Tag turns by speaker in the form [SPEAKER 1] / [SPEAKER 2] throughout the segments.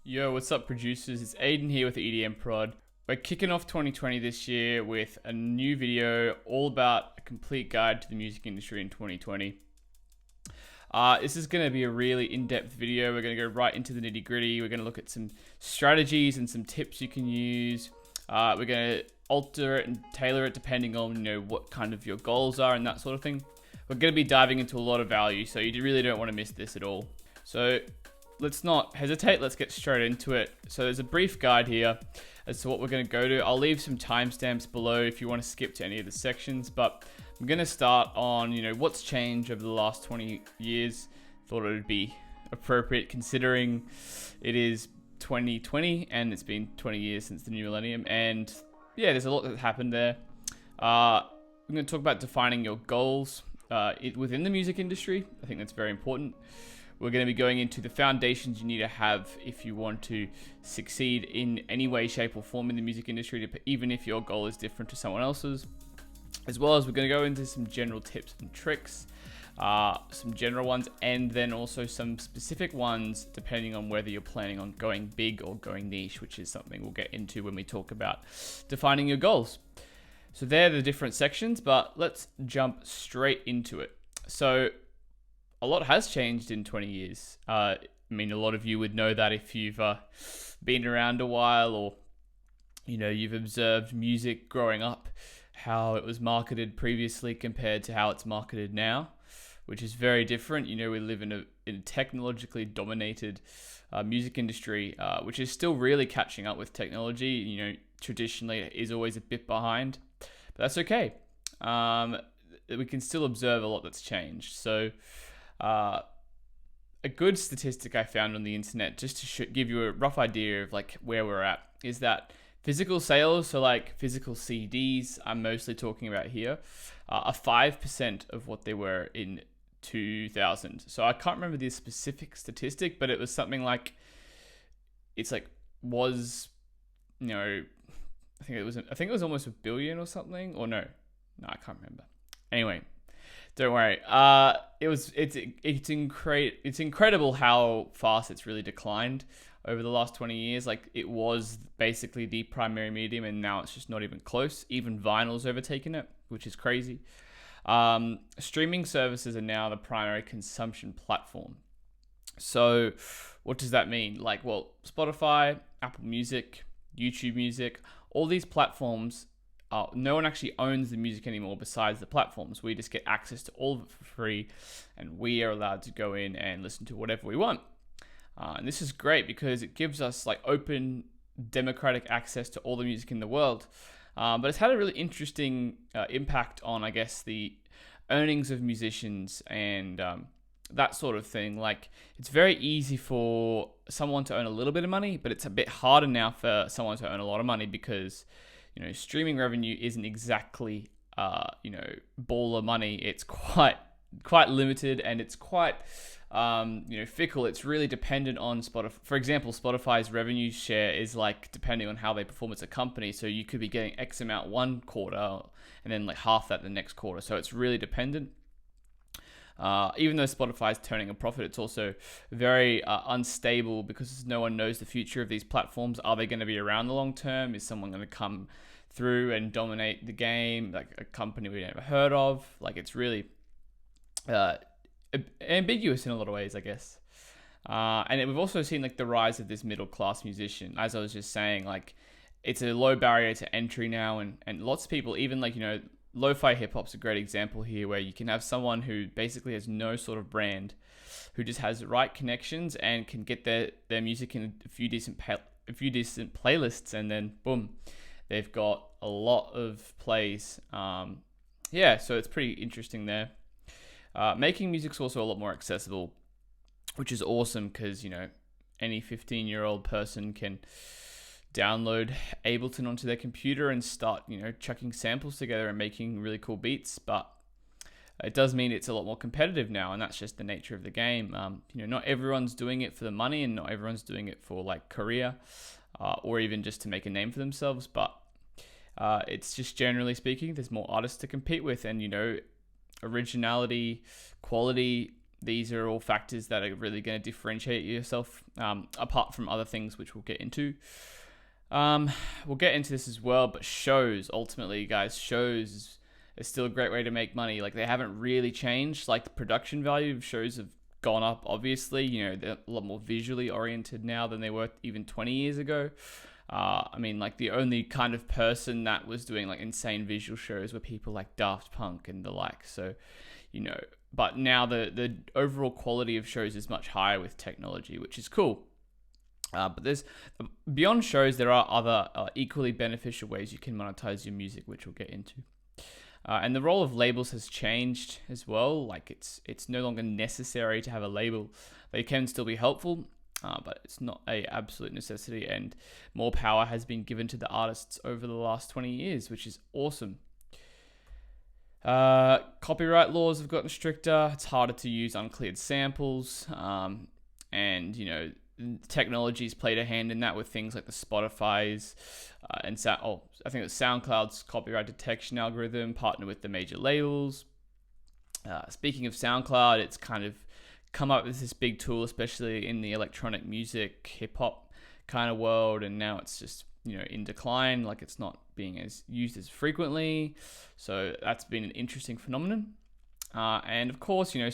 [SPEAKER 1] Yo, what's up, producers? It's Aden here with the EDM Prod. We're kicking off 2020 this year with a new video all about a complete guide to the music industry in 2020. This is going to be a really in-depth video. We're going to go right into the nitty-gritty. We're going to look at some strategies and some tips you can use. We're going to alter it and tailor it depending on what kind of your goals are and that sort of thing. We're going to be diving into a lot of value, so you really don't want to miss this at all. So let's not hesitate. Let's get straight into it. So there's a brief guide here as to what we're going to go to. I'll leave some timestamps below if you want to skip to any of the sections, but I'm going to start on, what's changed over the last 20 years. Thought it would be appropriate considering it is 2020 and it's been 20 years since the new millennium. And yeah, there's a lot that's happened there. I'm going to talk about defining your goals within the music industry. I think that's very important. We're going to be going into the foundations you need to have if you want to succeed in any way, shape, or form in the music industry, even if your goal is different to someone else's. As well as we're going to go into some general tips and tricks, some general ones, and then also some specific ones depending on whether you're planning on going big or going niche, which is something we'll get into when we talk about defining your goals. So they're the different sections, but let's jump straight into it. So a lot has changed in 20 years. A lot of you would know that if you've been around a while, or you've observed music growing up, how it was marketed previously compared to how it's marketed now, which is very different. We live in a technologically dominated music industry, which is still really catching up with technology. Traditionally it is always a bit behind, but that's okay. We can still observe a lot that's changed. So a good statistic I found on the internet, just to give you a rough idea of where we're at, is that physical sales, so physical CDs, I'm mostly talking about here, are 5% of what they were in 2000. So I can't remember the specific statistic, but it was something I think it was almost a billion or something, or no, I can't remember. Anyway, don't worry. It's incredible how fast it's really declined over the last 20 years. It was basically the primary medium, and now it's just not even close. Even vinyl's overtaken it, which is crazy. Streaming services are now the primary consumption platform. So what does that mean? Spotify, Apple Music, YouTube Music, all these platforms, no one actually owns the music anymore besides the platforms. We just get access to all of it for free, and we are allowed to go in and listen to whatever we want. And this is great because it gives us open, democratic access to all the music in the world. But it's had a really interesting impact on, I guess, the earnings of musicians and that sort of thing. It's very easy for someone to earn a little bit of money, but it's a bit harder now for someone to earn a lot of money because streaming revenue isn't exactly baller money. It's quite limited, and it's quite fickle. It's really dependent on Spotify. For example, Spotify's revenue share is depending on how they perform as a company. So you could be getting X amount one quarter and then half that the next quarter. So it's really dependent. Even though Spotify is turning a profit, it's also very unstable because no one knows the future of these platforms. Are they going to be around the long term? Is someone going to come through and dominate the game, a company we never heard of? It's really ambiguous in a lot of ways, I guess. And we've also seen the rise of this middle class musician. As I was just saying, it's a low barrier to entry now, and lots of people, even lo-fi hip-hop's a great example here, where you can have someone who basically has no sort of brand, who just has the right connections and can get their music in a few decent playlists, and then boom, they've got a lot of plays. So it's pretty interesting there. Making music's also a lot more accessible, which is awesome because any 15-year-old person can download Ableton onto their computer and start chucking samples together and making really cool beats. But it does mean it's a lot more competitive now, and that's just the nature of the game. Not everyone's doing it for the money, and not everyone's doing it for career or even just to make a name for themselves, but it's just, generally speaking, there's more artists to compete with, and originality, quality these are all factors that are really going to differentiate yourself, apart from other things which we'll get into. We'll get into this as well, but shows, ultimately, guys, shows is still a great way to make money. Like, they haven't really changed. Like, the production value of shows have gone up, obviously. You know, they're a lot more visually oriented now than they were even 20 years ago. I mean, like, the only kind of person that was doing like insane visual shows were people like Daft Punk and the like. So, you know, but now the overall quality of shows is much higher with technology, which is cool. But there's, beyond shows, there are other equally beneficial ways you can monetize your music, which we'll get into. And the role of labels has changed as well. Like, it's no longer necessary to have a label. They can still be helpful, but it's not a absolute necessity. And more power has been given to the artists over the last 20 years, which is awesome. Copyright laws have gotten stricter. It's harder to use uncleared samples. And, you know, technology's played a hand in that with things like the Spotify's I think it's SoundCloud's copyright detection algorithm partnered with the major labels. Speaking of SoundCloud, it's kind of come up with this big tool, especially in the electronic music, hip hop kind of world, and now it's just, you know, in decline. Like, it's not being as used as frequently, so that's been an interesting phenomenon. And of course, you know,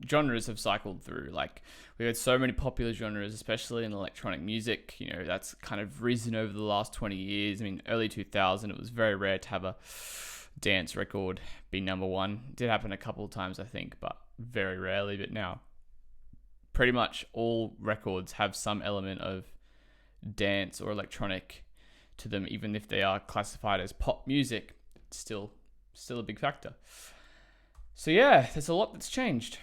[SPEAKER 1] genres have cycled through. Like, we had so many popular genres, especially in electronic music. You know, that's kind of risen over the last 20 years. I mean, early 2000, it was very rare to have a dance record be number one. It did happen a couple of times, I think, but very rarely. But now, pretty much all records have some element of dance or electronic to them, even if they are classified as pop music. It's still a big factor. So yeah, there's a lot that's changed.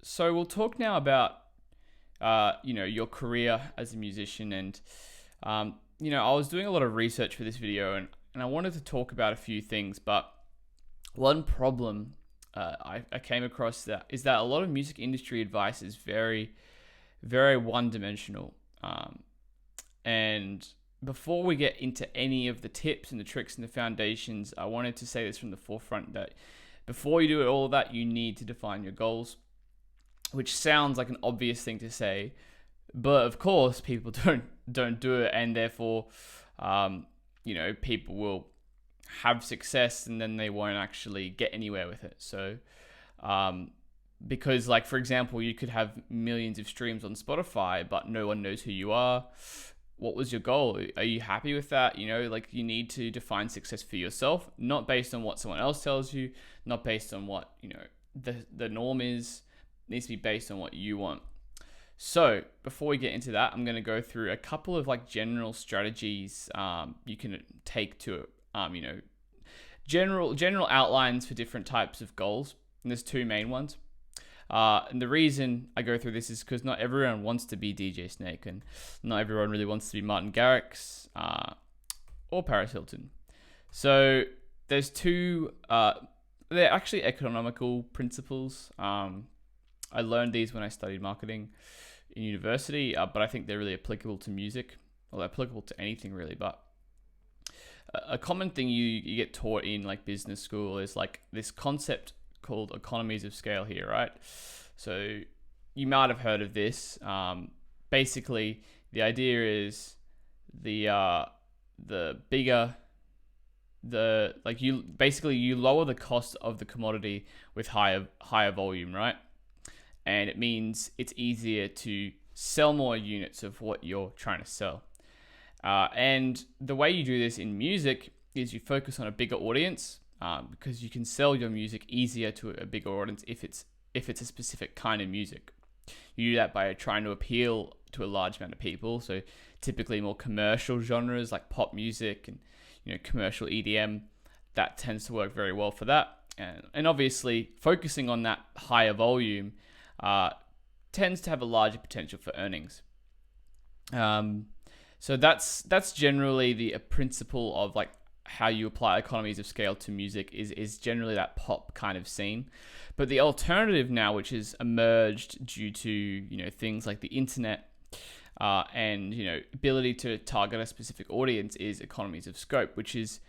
[SPEAKER 1] So we'll talk now about, you know, your career as a musician. And, you know, I was doing a lot of research for this video, and I wanted to talk about a few things. But one problem I came across is that a lot of music industry advice is very, very one-dimensional. And before we get into any of the tips and the tricks and the foundations, I wanted to say this from the forefront, that before you do all of that, you need to define your goals, which sounds like an obvious thing to say, but of course people don't do it, and therefore, you know, people will have success and then they won't actually get anywhere with it. So, because, like, for example, you could have millions of streams on Spotify, but no one knows who you are. What was your goal? Are you happy with that? You know, like, you need to define success for yourself, not based on what someone else tells you, not based on what, you know, the norm is. It needs to be based on what you want. So before we get into that, I'm going to go through a couple of like general strategies you can take to, you know, general outlines for different types of goals. And there's two main ones. And the reason I go through this is because not everyone wants to be DJ Snake, and not everyone really wants to be Martin Garrix or Paris Hilton. So there's two, they're actually economical principles. I learned these when I studied marketing in university, but I think they're really applicable to music, or applicable to anything really. But a common thing you get taught in like business school is like this concept called economies of scale here, right? So you might have heard of this. Basically, the idea is the bigger you lower the cost of the commodity with higher volume, right? And it means it's easier to sell more units of what you're trying to sell. And the way you do this in music is you focus on a bigger audience, because you can sell your music easier to a bigger audience if it's a specific kind of music. You do that by trying to appeal to a large amount of people. So typically more commercial genres like pop music and, you know, commercial EDM, that tends to work very well for that. And obviously focusing on that higher volume tends to have a larger potential for earnings. So that's generally the principle of like how you apply economies of scale to music is generally that pop kind of scene. But the alternative now, which has emerged due to, you know, things like the internet and, you know, ability to target a specific audience, is economies of scope, which is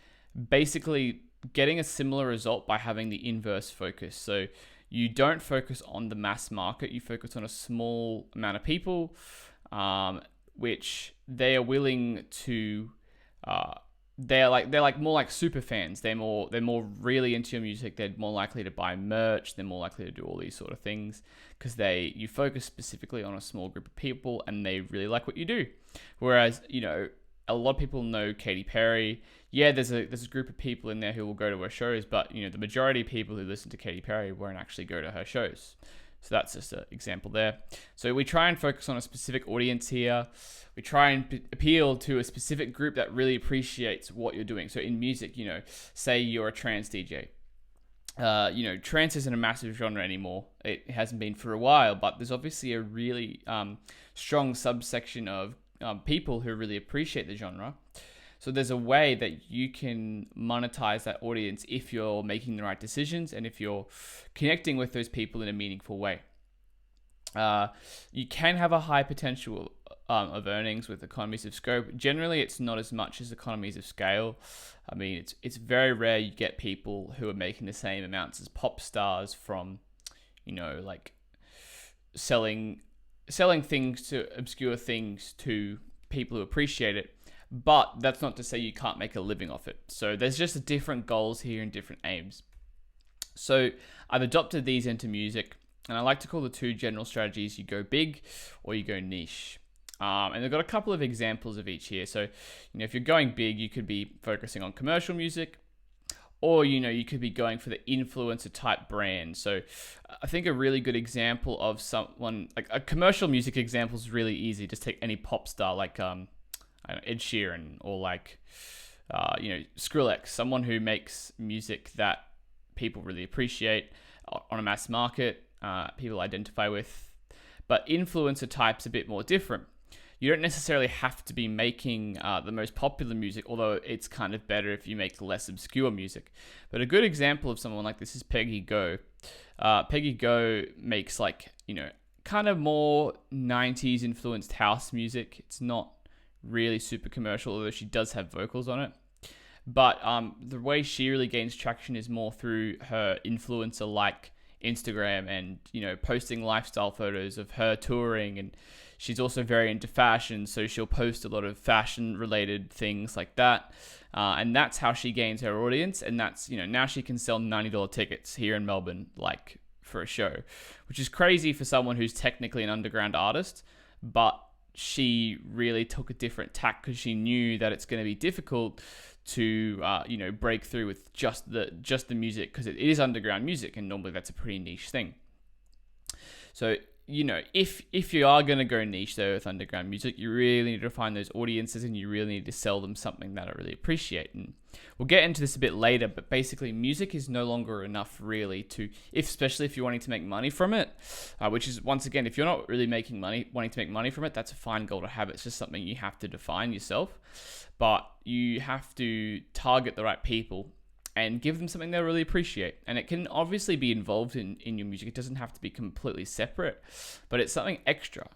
[SPEAKER 1] basically getting a similar result by having the inverse focus. So you don't focus on the mass market. You focus on a small amount of people, which they are willing to. They're like more like super fans. They're more really into your music. They're more likely to buy merch. They're more likely to do all these sort of things because you focus specifically on a small group of people and they really like what you do. Whereas, a lot of people know Katy Perry. Yeah, there's a group of people in there who will go to her shows, but the majority of people who listen to Katy Perry won't actually go to her shows. So that's just an example there. So we try and focus on a specific audience here. We try and appeal to a specific group that really appreciates what you're doing. So in music, say you're a trance DJ. Trance isn't a massive genre anymore. It hasn't been for a while, but there's obviously a really strong subsection of people who really appreciate the genre. So there's a way that you can monetize that audience if you're making the right decisions and if you're connecting with those people in a meaningful way. You can have a high potential of earnings with economies of scope. Generally, it's not as much as economies of scale. I mean, it's very rare you get people who are making the same amounts as pop stars from, like selling things to obscure things to people who appreciate it. But that's not to say you can't make a living off it. So there's just different goals here and different aims. So I've adopted these into music, and I like to call the two general strategies: you go big or you go niche. And I've got a couple of examples of each here. So, if you're going big, you could be focusing on commercial music, or, you could be going for the influencer type brand. So I think a really good example of someone, like a commercial music example is really easy. Just take any pop star like Ed Sheeran or like, Skrillex, someone who makes music that people really appreciate on a mass market, people identify with. But influencer type's a bit more different. You don't necessarily have to be making the most popular music, although it's kind of better if you make less obscure music. But a good example of someone like this is Peggy Go. Peggy Go makes kind of more 90s influenced house music. It's not really super commercial, although she does have vocals on it. But the way she really gains traction is more through her influencer like Instagram and, posting lifestyle photos of her touring. And she's also very into fashion, so she'll post a lot of fashion related things like that. And that's how she gains her audience. And that's, now she can sell $90 tickets here in Melbourne, like for a show, which is crazy for someone who's technically an underground artist. But she really took a different tack because she knew that it's going to be difficult to break through with just the music, because it is underground music and normally that's a pretty niche thing. So if you are going to go niche though with underground music, you really need to find those audiences and you really need to sell them something that I really appreciate. And we'll get into this a bit later, but basically music is no longer enough really especially if you're wanting to make money from it, which is, once again, if you're not really wanting to make money from it, that's a fine goal to have. It's just something you have to define yourself, but you have to target the right people and give them something they really appreciate. And it can obviously be involved in your music. It doesn't have to be completely separate, but it's something extra.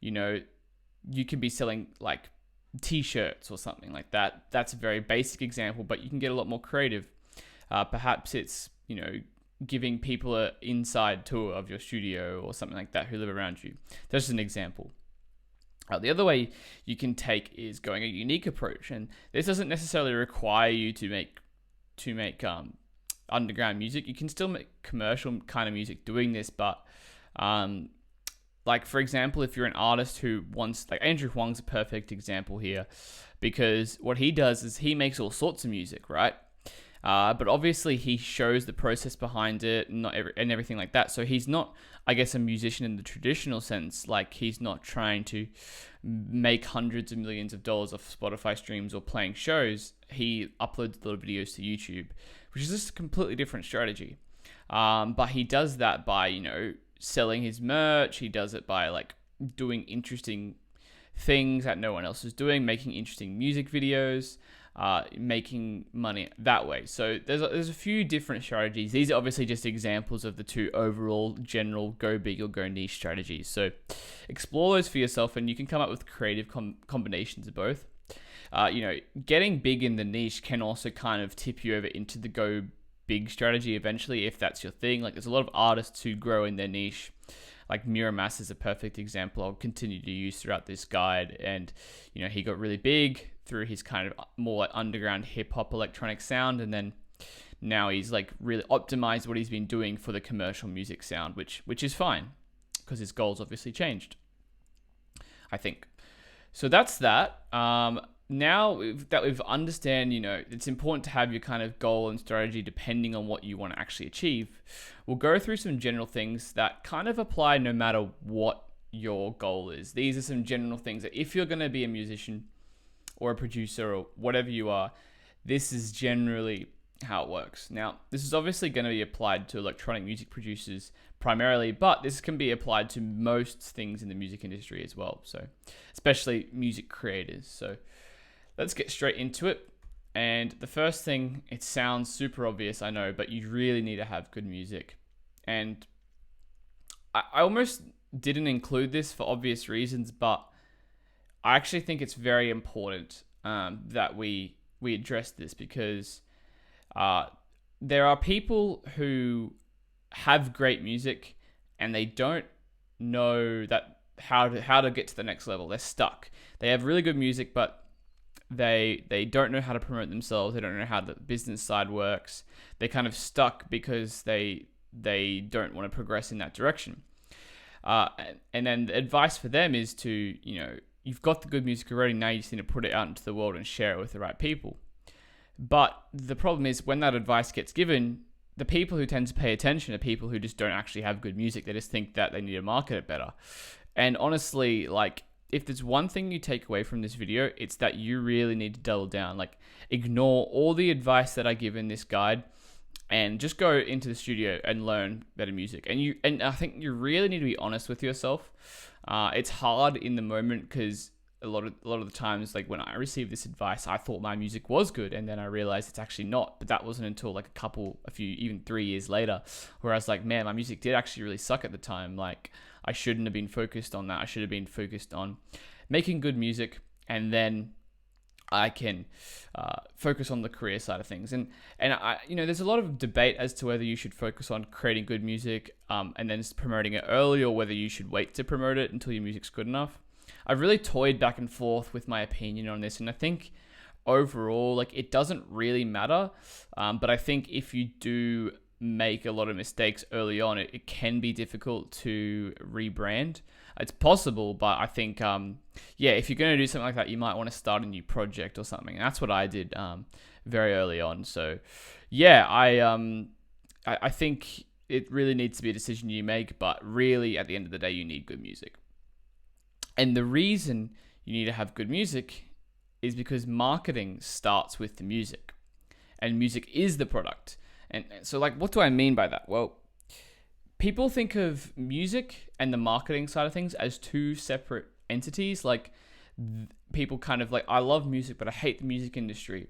[SPEAKER 1] You could be selling like t-shirts or something like that. That's a very basic example, but you can get a lot more creative. Perhaps it's, giving people an inside tour of your studio or something like that who live around you. That's just an example. The other way you can take is going a unique approach, and this doesn't necessarily require you to make underground music. You can still make commercial kind of music doing this, but like for example, if you're an artist who wants, like Andrew Huang's a perfect example here, because what he does is he makes all sorts of music, right? But obviously he shows the process behind it and everything like that. So he's not, I guess, a musician in the traditional sense. Like he's not trying to make hundreds of millions of dollars off Spotify streams or playing shows. He uploads little videos to YouTube, which is just a completely different strategy. But he does that by, selling his merch. He does it by like doing interesting things that no one else is doing, making interesting music videos, making money that way. So there's a few different strategies. These are obviously just examples of the two overall general go big or go niche strategies. So explore those for yourself and you can come up with creative combinations of both. Getting big in the niche can also kind of tip you over into the go big strategy eventually if that's your thing. Like there's a lot of artists who grow in their niche. Like Miramas is a perfect example I'll continue to use throughout this guide. And, you know, he got really big through his kind of more like underground hip hop electronic sound. And then now he's like really optimized what he's been doing for the commercial music sound, which is fine because his goals obviously changed, I think. So that's that. Now that we've understand, you know, it's important to have your kind of goal and strategy depending on what you want to actually achieve. We'll go through some general things that kind of apply no matter what your goal is. These are some general things that if you're going to be a musician or a producer or whatever you are, this is generally how it works. Now, this is obviously going to be applied to electronic music producers primarily, but this can be applied to most things in the music industry as well. So, especially music creators. So, let's get straight into it. And the first thing, it sounds super obvious, I know, but you really need to have good music. And I almost didn't include this for obvious reasons, but I actually think it's very important that we address this because there are people who have great music and they don't know that how to get to the next level. They're stuck. They have really good music, but they don't know how to promote themselves. They don't know how the business side works. They're kind of stuck because they don't want to progress in that direction. And then the advice for them is to, you know, you've got the good music already. Now you just need to put it out into the world and share it with the right people. But the problem is when that advice gets given, the people who tend to pay attention are people who just don't actually have good music. They just think that they need to market it better. And honestly, like, if there's one thing you take away from this video, it's that you really need to double down. Like, ignore all the advice that I give in this guide and just go into the studio and learn better music. And I think you really need to be honest with yourself. It's hard in the moment because a lot of the times, like when I received this advice, I thought my music was good, and then I realized it's actually not. But that wasn't until like a few, even 3 years later, where I was like, man, my music did actually really suck at the time. Like, I shouldn't have been focused on that. I should have been focused on making good music, and then I can focus on the career side of things. And I, you know, there's a lot of debate as to whether you should focus on creating good music and then promoting it early, or whether you should wait to promote it until your music's good enough. I've really toyed back and forth with my opinion on this, and I think overall, like, it doesn't really matter. But I think if you do make a lot of mistakes early on, it can be difficult to rebrand. It's possible, but I think, if you're going to do something like that, you might want to start a new project or something. And that's what I did very early on. So, yeah, I think it really needs to be a decision you make, but really, at the end of the day, you need good music. And the reason you need to have good music is because marketing starts with the music, and music is the product. And so, like, what do I mean by that? Well, people think of music and the marketing side of things as two separate entities. Like, people kind of like, I love music, but I hate the music industry.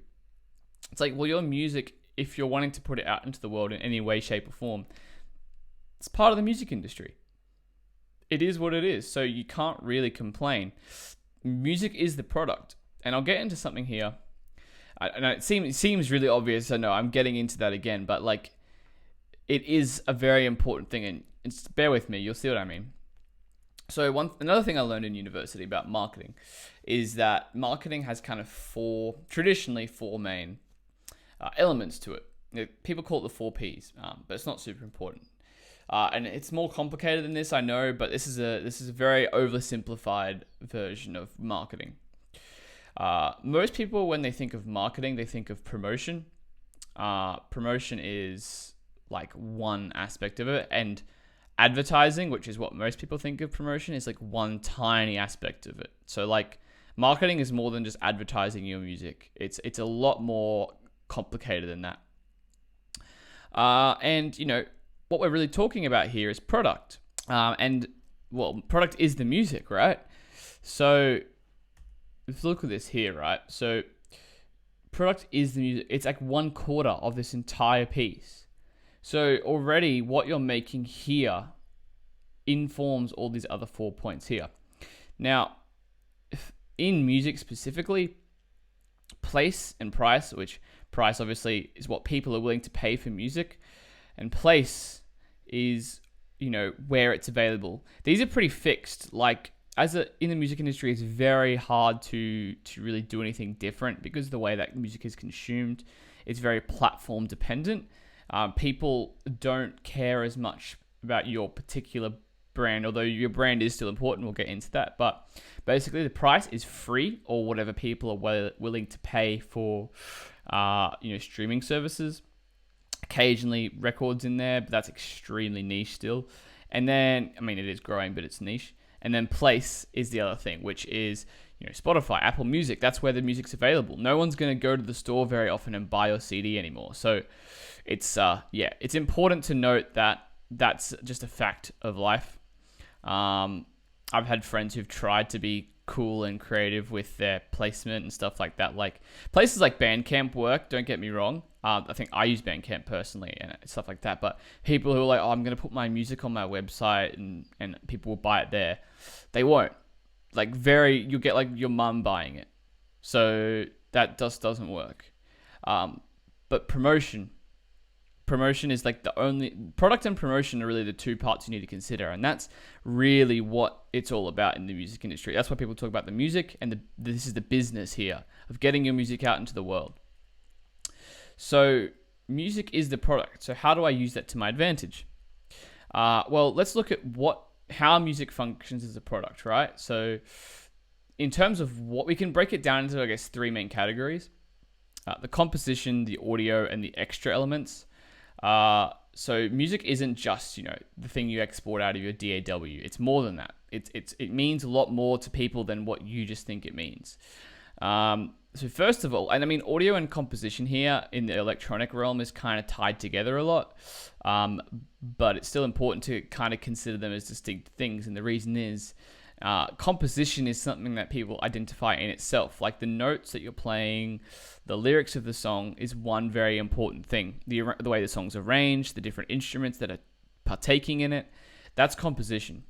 [SPEAKER 1] It's like, well, your music, if you're wanting to put it out into the world in any way, shape, or form, it's part of the music industry. It is what it is, so you can't really complain. Music is the product, and I'll get into something here. And it seems really obvious. I know I'm getting into that again, but like, it is a very important thing, and bear with me, you'll see what I mean. So another thing I learned in university about marketing is that marketing has kind of traditionally four main elements to it. People call it the 4 Ps, but it's not super important. And it's more complicated than this, I know, but this is a very oversimplified version of marketing. Most people, when they think of marketing, they think of promotion. Promotion is like one aspect of it, and advertising, which is what most people think of promotion, is like one tiny aspect of it. So like, marketing is more than just advertising your music. It's a lot more complicated than that. And you know, what we're really talking about here is product. And well, product is the music, right? So if you look at this here, right? So product is the music. It's like 1/4 of this entire piece. So already what you're making here informs all these other 4 points here. Now, in music specifically, place and price, which Price obviously is what people are willing to pay for music, and place is, where it's available. These are pretty fixed. Like in the music industry, it's very hard to really do anything different because of the way that music is consumed. It's very platform dependent. People don't care as much about your particular brand, although your brand is still important. We'll get into that. But basically, the price is free, or whatever people are willing to pay for, streaming services. Occasionally records in there, but that's extremely niche still. And then, it is growing, but it's niche. And then place is the other thing, which is, Spotify, Apple Music. That's where the music's available. No one's going to go to the store very often and buy your CD anymore. So it's important to note that that's just a fact of life. I've had friends who've tried to be cool and creative with their placement and stuff like that. Like places like Bandcamp work, don't get me wrong. I think I use Bandcamp personally and stuff like that. But people who are like, I'm going to put my music on my website and people will buy it there. They won't. You'll get like your mum buying it. So that just doesn't work. But promotion is like the only product, and promotion are really the two parts you need to consider. And that's really what it's all about in the music industry. That's why people talk about the music, and this is the business here of getting your music out into the world. So music is the product. So how do I use that to my advantage? Well, let's look at how music functions as a product, right? So in terms of what we can break it down into, I guess, three main categories: the composition, the audio, and the extra elements. So music isn't just, the thing you export out of your DAW. It's more than that. It means a lot more to people than what you just think it means. So first of all, and audio and composition here in the electronic realm is kind of tied together a lot. But it's still important to kind of consider them as distinct things. And the reason is, composition is something that people identify in itself. Like the notes that you're playing, the lyrics of the song is one very important thing. The way the song's arranged, the different instruments that are partaking in it, that's composition.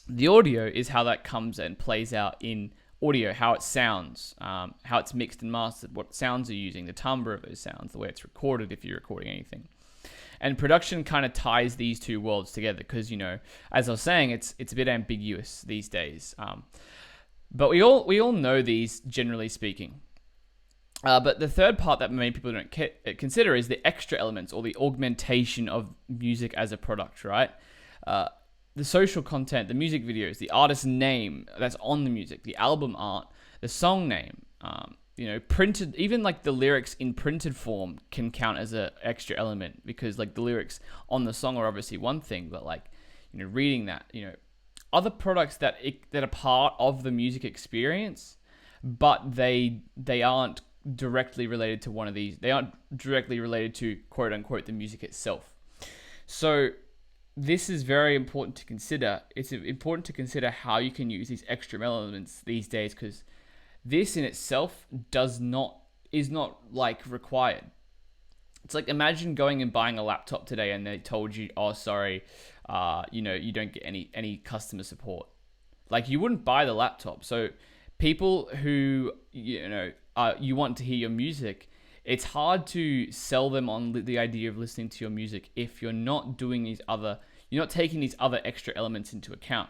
[SPEAKER 1] The audio is how that comes and plays out in audio, how it sounds, how it's mixed and mastered, what sounds are using, the timbre of those sounds, the way it's recorded if you're recording anything. And production kind of ties these two worlds together because, as I was saying, it's a bit ambiguous these days. But we all know these, generally speaking. But the third part that many people don't consider is the extra elements, or the augmentation of music as a product, right? The social content, the music videos, the artist's name that's on the music, the album art, the song name, printed, even like the lyrics in printed form can count as an extra element, because like the lyrics on the song are obviously one thing, but like, reading that, other products that are part of the music experience, but they aren't directly related to one of these. They aren't directly related to, quote unquote, the music itself. So this is very important to consider. It's important to consider how you can use these extra elements these days, because this in itself is not like required. It's like, imagine going and buying a laptop today and they told you, oh, sorry, you don't get any customer support. Like, you wouldn't buy the laptop. So people who, you want to hear your music, it's hard to sell them on the idea of listening to your music if you're not taking these other extra elements into account.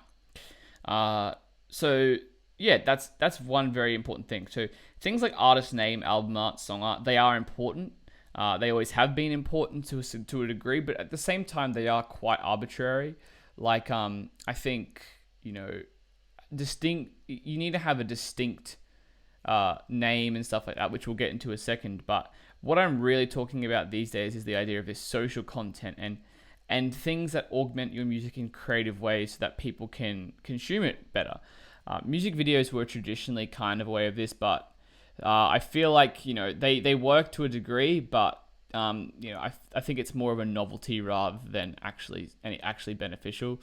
[SPEAKER 1] So yeah, that's one very important thing. So things like artist name, album art, song art, they are important. They always have been important to a degree, but at the same time, they are quite arbitrary. Like, I think, distinct. You need to have a distinct name and stuff like that, which we'll get into a second. But what I'm really talking about these days is the idea of this social content and things that augment your music in creative ways so that people can consume it better. Music videos were traditionally kind of a way of this, but I feel like, they work to a degree, but I think it's more of a novelty rather than actually beneficial.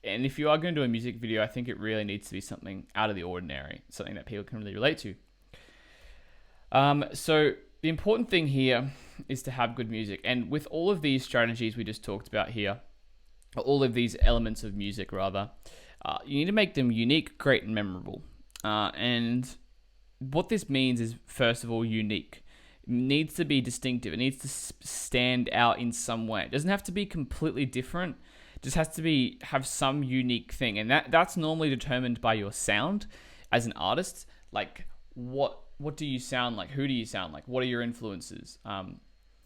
[SPEAKER 1] And if you are going to do a music video, I think it really needs to be something out of the ordinary, something that people can really relate to. So the important thing here is to have good music. And with all of these strategies we just talked about here, or all of these elements of music rather, you need to make them unique, great, and memorable. And what this means is, first of all, unique. needs to be distinctive. It needs to stand out in some way. It doesn't have to be completely different. It just has to have some unique thing, and that's normally determined by your sound as an artist. Like what do you sound like? Who do you sound like? What are your influences?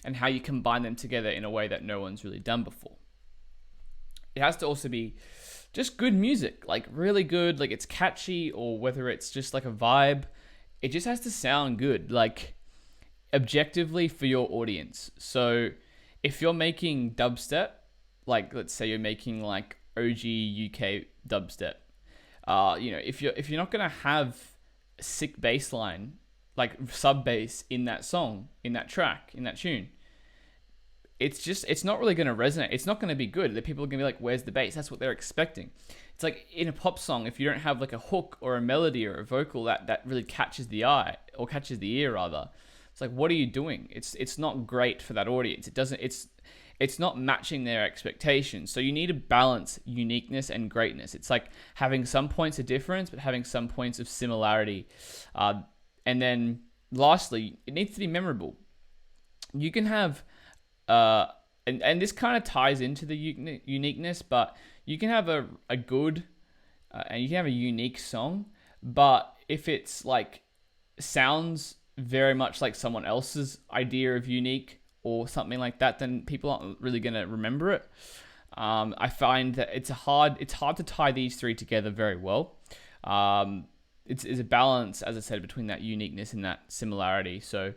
[SPEAKER 1] And how you combine them together in a way that no one's really done before. It has to also be just good music, like really good, like it's catchy, or whether it's just like a vibe. It just has to sound good, like objectively for your audience. So if you're making dubstep, like let's say you're making like OG UK dubstep, if you're not gonna have a sick bass line, like sub bass in that song, in that track, in that tune, it's not really going to resonate. It's not going to be good. The people are going to be like, where's the bass? That's what they're expecting. It's like in a pop song, if you don't have like a hook or a melody or a vocal that really catches the eye, or catches the ear rather, it's like, what are you doing? It's not great for that audience. It's not matching their expectations. So you need to balance uniqueness and greatness. It's like having some points of difference, but having some points of similarity. And then lastly, it needs to be memorable. You can have, and this kind of ties into the uniqueness, but you can have a good, and you can have a unique song, but if it's like sounds very much like someone else's idea of unique or something like that, then people aren't really going to remember it. I find that it's hard to tie these three together very well. It's a balance, as I said, between that uniqueness and that similarity. So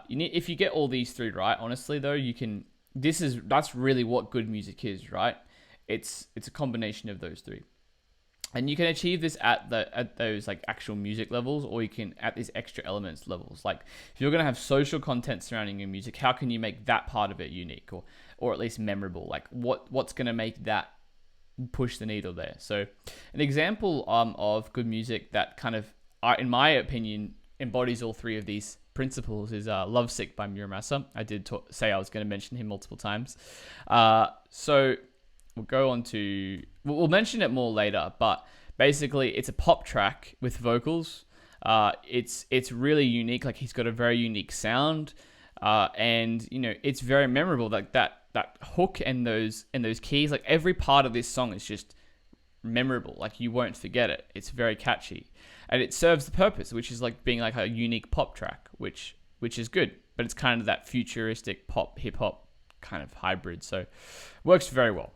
[SPEAKER 1] if you get all these three right, honestly though, that's really what good music is, right? It's a combination of those three. And you can achieve this at those like actual music levels, or you can at these extra elements levels. Like if you're going to have social content surrounding your music, how can you make that part of it unique or at least memorable? Like what's going to make that push the needle there? So an example of good music that kind of, in my opinion, embodies all three of these principles is Lovesick by Muramasa. I did say I was going to mention him multiple times. So we'll go on to, we'll mention it more later, but basically it's a pop track with vocals. It's really unique. Like he's got a very unique sound, and it's very memorable. Like that hook and those keys, like every part of this song is just memorable. Like you won't forget it. It's very catchy, and it serves the purpose, which is like being like a unique pop track, which is good. But it's kind of that futuristic pop hip hop kind of hybrid. So works very well.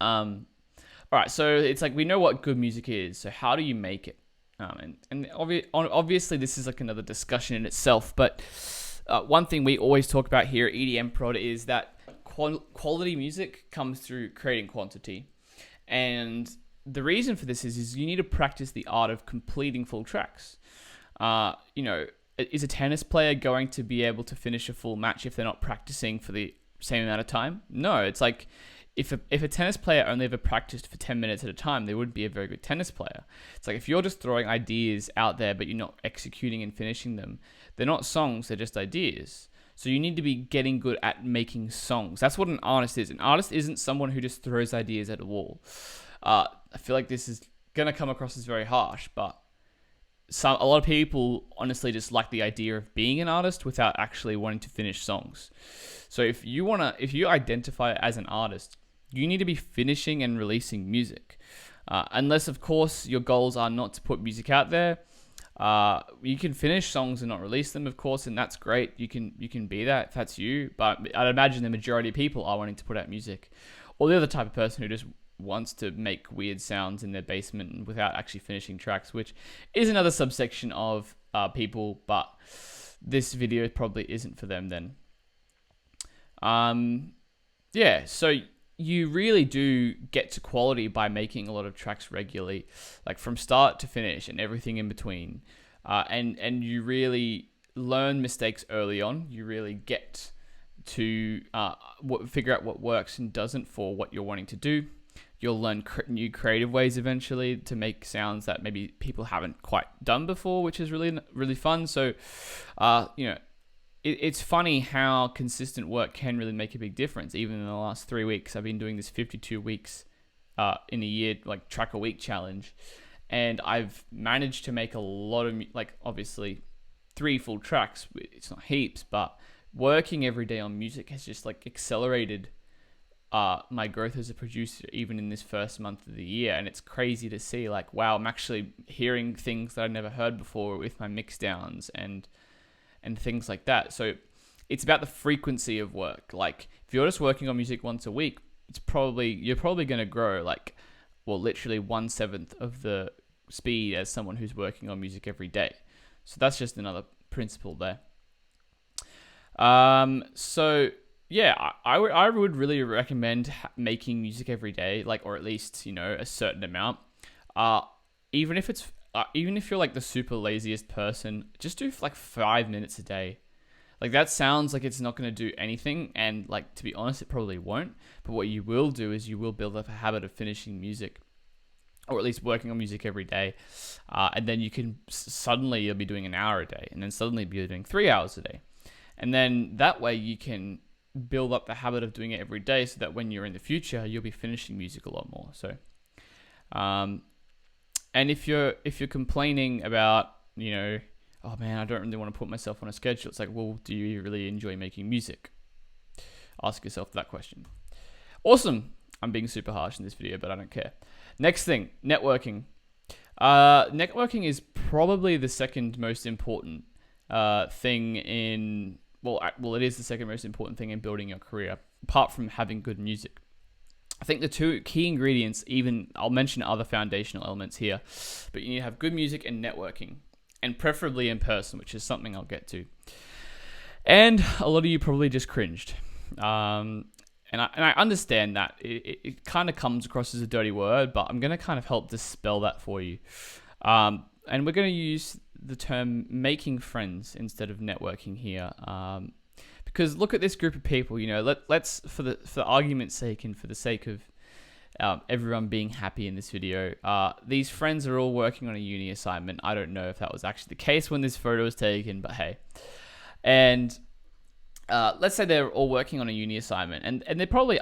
[SPEAKER 1] All right, so it's like we know what good music is. So how do you make it? And obviously this is like another discussion in itself. But one thing we always talk about here at EDM Prod is that quality music comes through creating quantity. And the reason for this is you need to practice the art of completing full tracks. Is a tennis player going to be able to finish a full match if they're not practicing for the same amount of time? No, it's like if a tennis player only ever practiced for 10 minutes at a time, they wouldn't be a very good tennis player. It's like if you're just throwing ideas out there, but you're not executing and finishing them, they're not songs, they're just ideas. So you need to be getting good at making songs. That's what an artist is. An artist isn't someone who just throws ideas at a wall. I feel like this is going to come across as very harsh, but a lot of people honestly just like the idea of being an artist without actually wanting to finish songs. So if you identify as an artist, you need to be finishing and releasing music. Unless, of course, your goals are not to put music out there. You can finish songs and not release them, of course, and that's great. You can be that if that's you. But I'd imagine the majority of people are wanting to put out music. Or the other type of person who just wants to make weird sounds in their basement without actually finishing tracks, which is another subsection of people, but this video probably isn't for them then. So you really do get to quality by making a lot of tracks regularly, like from start to finish and everything in between. And you really learn mistakes early on. You really get to figure out what works and doesn't for what you're wanting to do. You'll learn new creative ways eventually to make sounds that maybe people haven't quite done before, which is really, really fun. So, it's funny how consistent work can really make a big difference. Even in the last 3 weeks, I've been doing this 52 weeks in a year, like track a week challenge. And I've managed to make a lot of, obviously 3 full tracks. It's not heaps, but working every day on music has just like accelerated my growth as a producer, even in this first month of the year. And it's crazy to see, like, wow, I'm actually hearing things that I've never heard before with my mix downs and things like that. So it's about the frequency of work. Like, if you're just working on music once a week, you're probably going to grow like, well, literally 1/7 of the speed as someone who's working on music every day. So that's just another principle there. So yeah, I would really recommend making music every day, like, or at least, a certain amount. Even if you're like the super laziest person, just do like 5 minutes a day. Like, that sounds like it's not going to do anything, and like, to be honest, it probably won't. But what you will do is you will build up a habit of finishing music, or at least working on music every day. And then you can suddenly you'll be doing an hour a day, and then suddenly be doing 3 hours a day. And then that way you can build up the habit of doing it every day, so that when you're in the future, you'll be finishing music a lot more. So, and if you're complaining about, oh man, I don't really want to put myself on a schedule, it's like, well, do you really enjoy making music? Ask yourself that question. Awesome. I'm being super harsh in this video, but I don't care. Next thing, networking. Networking is probably the second most important thing in, it is the second most important thing in building your career, apart from having good music. I think the 2 key ingredients, I'll mention other foundational elements here, but you need to have good music and networking, and preferably in person, which is something I'll get to. And a lot of you probably just cringed. And I understand that. It kind of comes across as a dirty word, but I'm going to kind of help dispel that for you. And we're going to use the term making friends instead of networking here. Because look at this group of people, let's, for the argument's sake and for the sake of everyone being happy in this video, these friends are all working on a uni assignment. I don't know if that was actually the case when this photo was taken, but hey. And let's say they're all working on a uni assignment, and they're probably,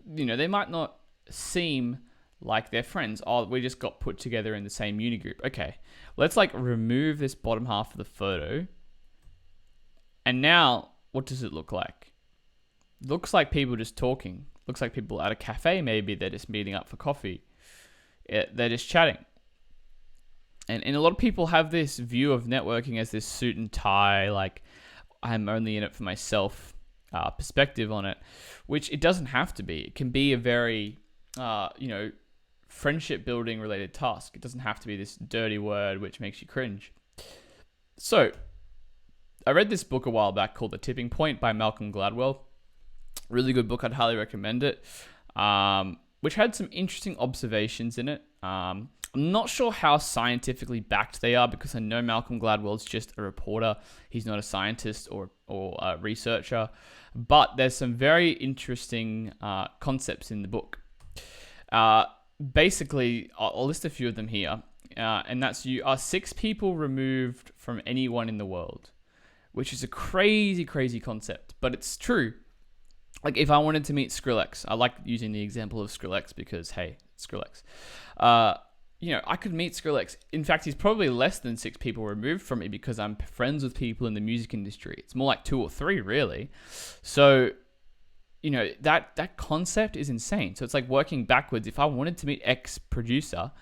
[SPEAKER 1] they might not seem like they're friends. Oh, we just got put together in the same uni group. Okay, let's like remove this bottom half of the photo. And now, what does it look like? It looks like people just talking. Looks like people at a cafe, maybe they're just meeting up for coffee. They're just chatting. And a lot of people have this view of networking as this suit and tie, like, I'm only in it for myself perspective on it, which it doesn't have to be. It can be a very, friendship building related task. It doesn't have to be this dirty word which makes you cringe. So, I read this book a while back called The Tipping Point by Malcolm Gladwell. Really good book. I'd highly recommend it. Which had some interesting observations in it. I'm not sure how scientifically backed they are, because I know Malcolm Gladwell's just a reporter. He's not a scientist or a researcher. But there's some very interesting concepts in the book. Basically, I'll list a few of them here. And that's, you are 6 people removed from anyone in the world, which is a crazy, crazy concept. But it's true. Like, if I wanted to meet Skrillex, I like using the example of Skrillex because, hey, Skrillex. I could meet Skrillex. In fact, he's probably less than 6 people removed from me, because I'm friends with people in the music industry. It's more like 2 or 3, really. So, that concept is insane. So it's like working backwards. If I wanted to meet X producer,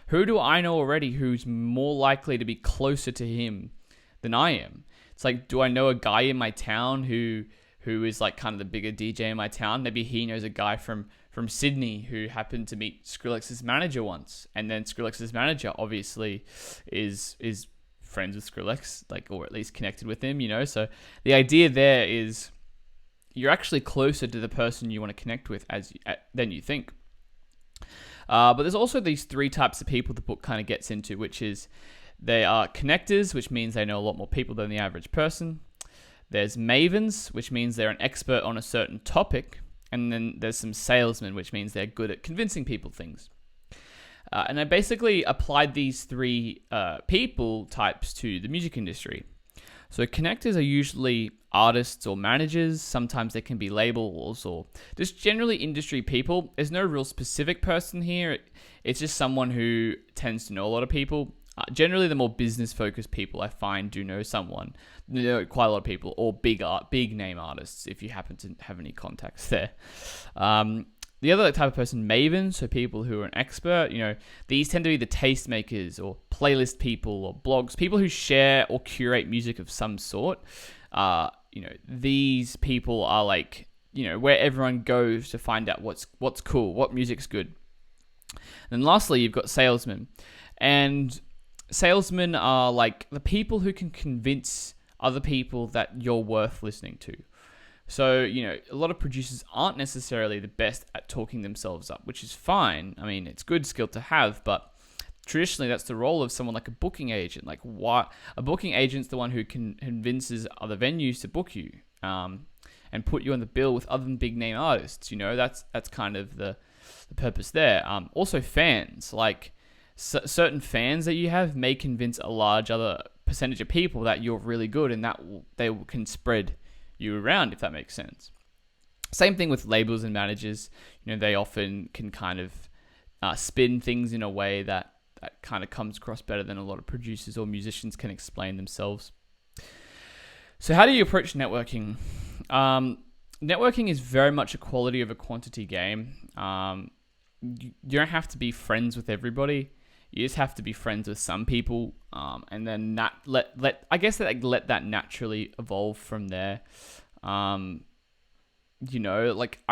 [SPEAKER 1] who do I know already who's more likely to be closer to him than I am? It's like, do I know a guy in my town who is like kind of the bigger DJ in my town? Maybe he knows a guy from Sydney who happened to meet Skrillex's manager once, and then Skrillex's manager obviously is friends with Skrillex, like, or at least connected with him, So the idea there is you're actually closer to the person you want to connect with than you think. But there's also these 3 types of people the book kind of gets into, which is they are connectors, which means they know a lot more people than the average person. There's mavens, which means they're an expert on a certain topic. And then there's some salesmen, which means they're good at convincing people things. And I basically applied these 3 people types to the music industry. So connectors are usually artists or managers. Sometimes they can be labels or just generally industry people. There's no real specific person here. It's just someone who tends to know a lot of people. Generally, the more business-focused people I find do know someone, quite a lot of people, or big name artists, if you happen to have any contacts there. The other type of person, mavens, so people who are an expert, these tend to be the tastemakers or playlist people or blogs, people who share or curate music of some sort. These people are like, where everyone goes to find out what's cool, what music's good. And then lastly, you've got salesmen. And salesmen are like the people who can convince other people that you're worth listening to. So, a lot of producers aren't necessarily the best at talking themselves up, which is fine. I mean, it's good skill to have, but traditionally that's the role of someone like a booking agent. Like, what a booking agent's the one who convinces other venues to book you, and put you on the bill with other than big name artists. That's kind of the purpose there. Also fans, like certain fans that you have may convince a large other percentage of people that you're really good, and that they can spread you around, if that makes sense. Same thing with labels and managers. They often can kind of spin things in a way that kind of comes across better than a lot of producers or musicians can explain themselves. So how do you approach networking? Networking is very much a quality over quantity game. You don't have to be friends with everybody. You just have to be friends with some people, and then let that naturally evolve from there. I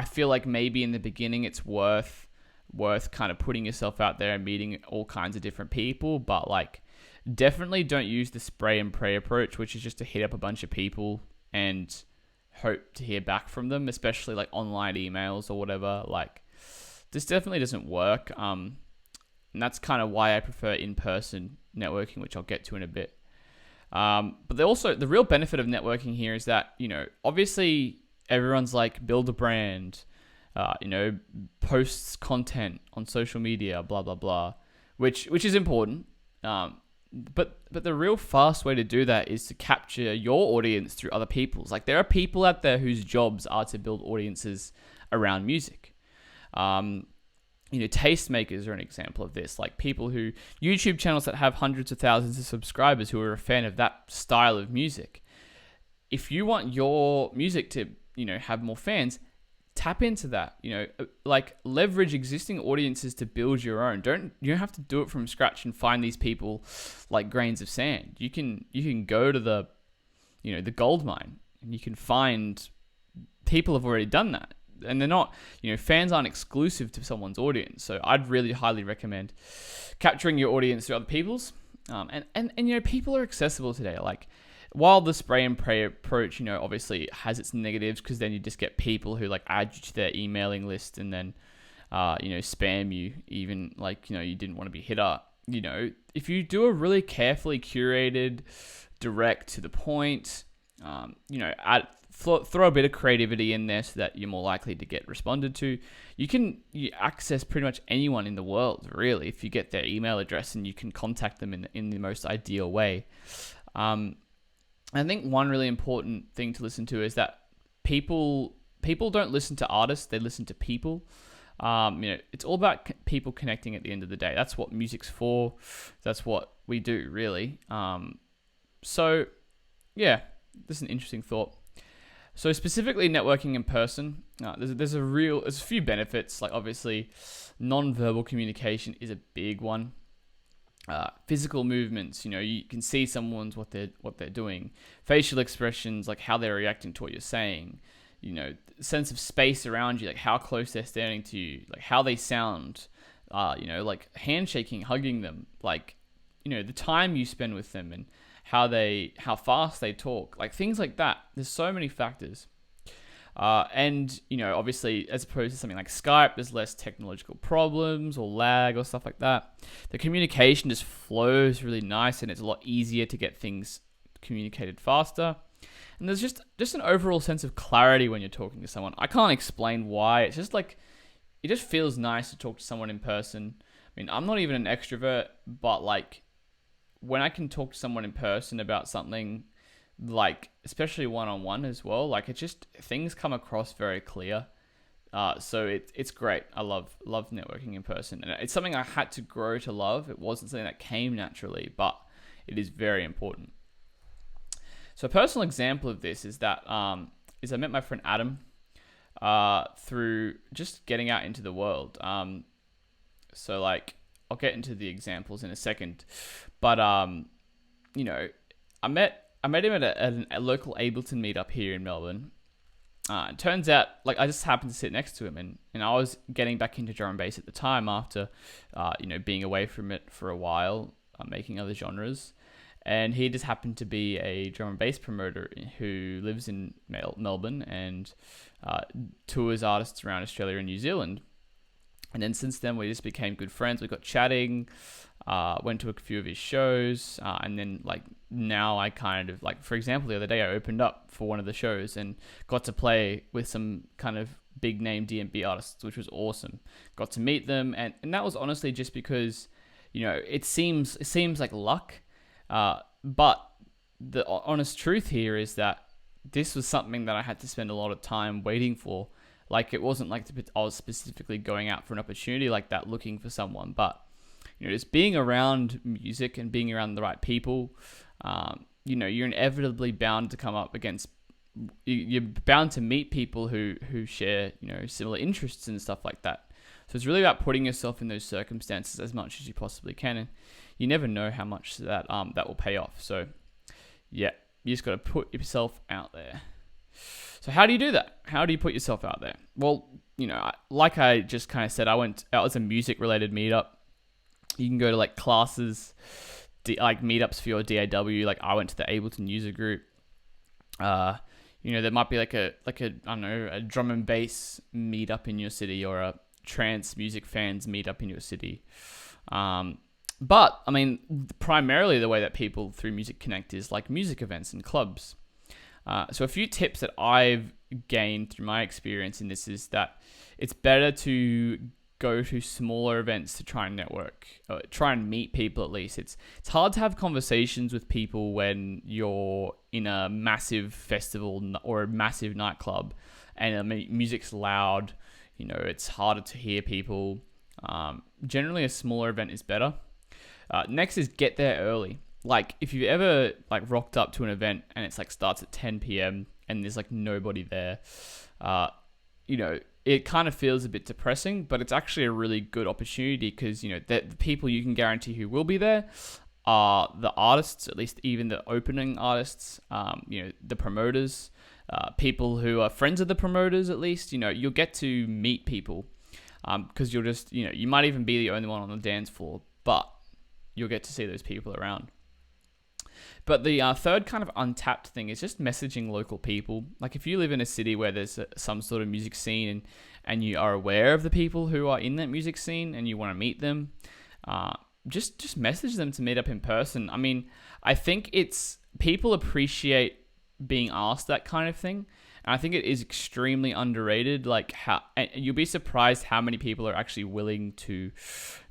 [SPEAKER 1] feel like maybe in the beginning it's worth kind of putting yourself out there and meeting all kinds of different people, but definitely don't use the spray and pray approach, which is just to hit up a bunch of people and hope to hear back from them, especially online emails or whatever. This definitely doesn't work. And that's kind of why I prefer in-person networking, which I'll get to in a bit. But the real benefit of networking here is that, obviously everyone's build a brand, posts content on social media, blah, blah, blah, which is important. But the real fast way to do that is to capture your audience through other people's. There are people out there whose jobs are to build audiences around music. Tastemakers are an example of this. YouTube channels that have hundreds of thousands of subscribers who are a fan of that style of music. If you want your music to, have more fans, tap into that. Leverage existing audiences to build your own. You don't have to do it from scratch and find these people like grains of sand. You can go to the gold mine, and you can find people have already done that. And they're not, fans aren't exclusive to someone's audience. So I'd really highly recommend capturing your audience through other people's. And people are accessible today. While the spray and pray approach, obviously has its negatives, because then you just get people who add you to their emailing list and then, spam you, even you didn't want to be hit up. If you do a really carefully curated, direct to the point, throw a bit of creativity in there so that you're more likely to get responded to. You access pretty much anyone in the world, really, if you get their email address and you can contact them in the most ideal way. I think one really important thing to listen to is that people don't listen to artists, they listen to people. It's all about people connecting at the end of the day. That's what music's for. That's what we do, really. So, yeah, this is an interesting thought. So specifically networking in person, there's a few benefits. Obviously, non-verbal communication is a big one. Physical movements, you can see someone's what they're doing. Facial expressions, how they're reacting to what you're saying. Sense of space around you, how close they're standing to you, how they sound. Handshaking, hugging them, the time you spend with them and how fast they talk, things like that. There's so many factors. And obviously, as opposed to something like Skype, there's less technological problems or lag or stuff like that. The communication just flows really nice, and it's a lot easier to get things communicated faster. And there's just an overall sense of clarity when you're talking to someone. I can't explain why. It's just it just feels nice to talk to someone in person. I mean, I'm not even an extrovert, but when I can talk to someone in person about something, especially one-on-one as well, things come across very clear. So it's great. I love networking in person, and it's something I had to grow to love. It wasn't something that came naturally, but it is very important. So a personal example of this is that I met my friend Adam through just getting out into the world. So like I'll get into the examples in a second, but you know, I met him at a local Ableton meetup here in Melbourne. It turns out, like, I just happened to sit next to him, and I was getting back into drum and bass at the time after, being away from it for a while, making other genres. And he just happened to be a drum and bass promoter who lives in Melbourne and tours artists around Australia and New Zealand. And then since then, we just became good friends. We got chatting, went to a few of his shows, and then like now I kind of like, for example, the other day I opened up for one of the shows and got to play with some kind of big name D&B artists, which was awesome. Got to meet them, and that was honestly just because, it seems like luck, but the honest truth here is that this was something that I had to spend a lot of time waiting for. Like, it wasn't like I was specifically going out for an opportunity like that, looking for someone, but just being around music and being around the right people, you're inevitably bound to come up against, you're bound to meet people who share, similar interests and stuff like that. So it's really about putting yourself in those circumstances as much as you possibly can, and you never know how much that will pay off. So yeah, you just got to put yourself out there. So how do you do that? How do you put yourself out there? Well, like I just kind of said, I went out as a music related meetup. You can go to like classes, like meetups for your DAW. Like I went to the Ableton user group. There might be like a I don't know, a drum and bass meetup in your city, or a trance music fans meetup in your city. But I mean, primarily the way that people through music connect is like music events and clubs. So a few tips that I've gained through my experience in this is that it's better to go to smaller events to try and network, try and meet people at least. It's hard to have conversations with people when you're in a massive festival or a massive nightclub and music's loud. It's harder to hear people. Generally, a smaller event is better. Next is get there early. Like if you've ever like rocked up to an event and it's like starts at 10 p.m. and there's like nobody there, it kind of feels a bit depressing, but it's actually a really good opportunity because, the people you can guarantee who will be there are the artists, at least even the opening artists, the promoters, people who are friends of the promoters, at least, you'll get to meet people because you'll just, you might even be the only one on the dance floor, but you'll get to see those people around. But the third kind of untapped thing is just messaging local people. Like if you live in a city where there's some sort of music scene and you are aware of the people who are in that music scene and you want to meet them, just message them to meet up in person. I mean, I think people appreciate being asked that kind of thing. And I think it is extremely underrated. And you'll be surprised how many people are actually willing to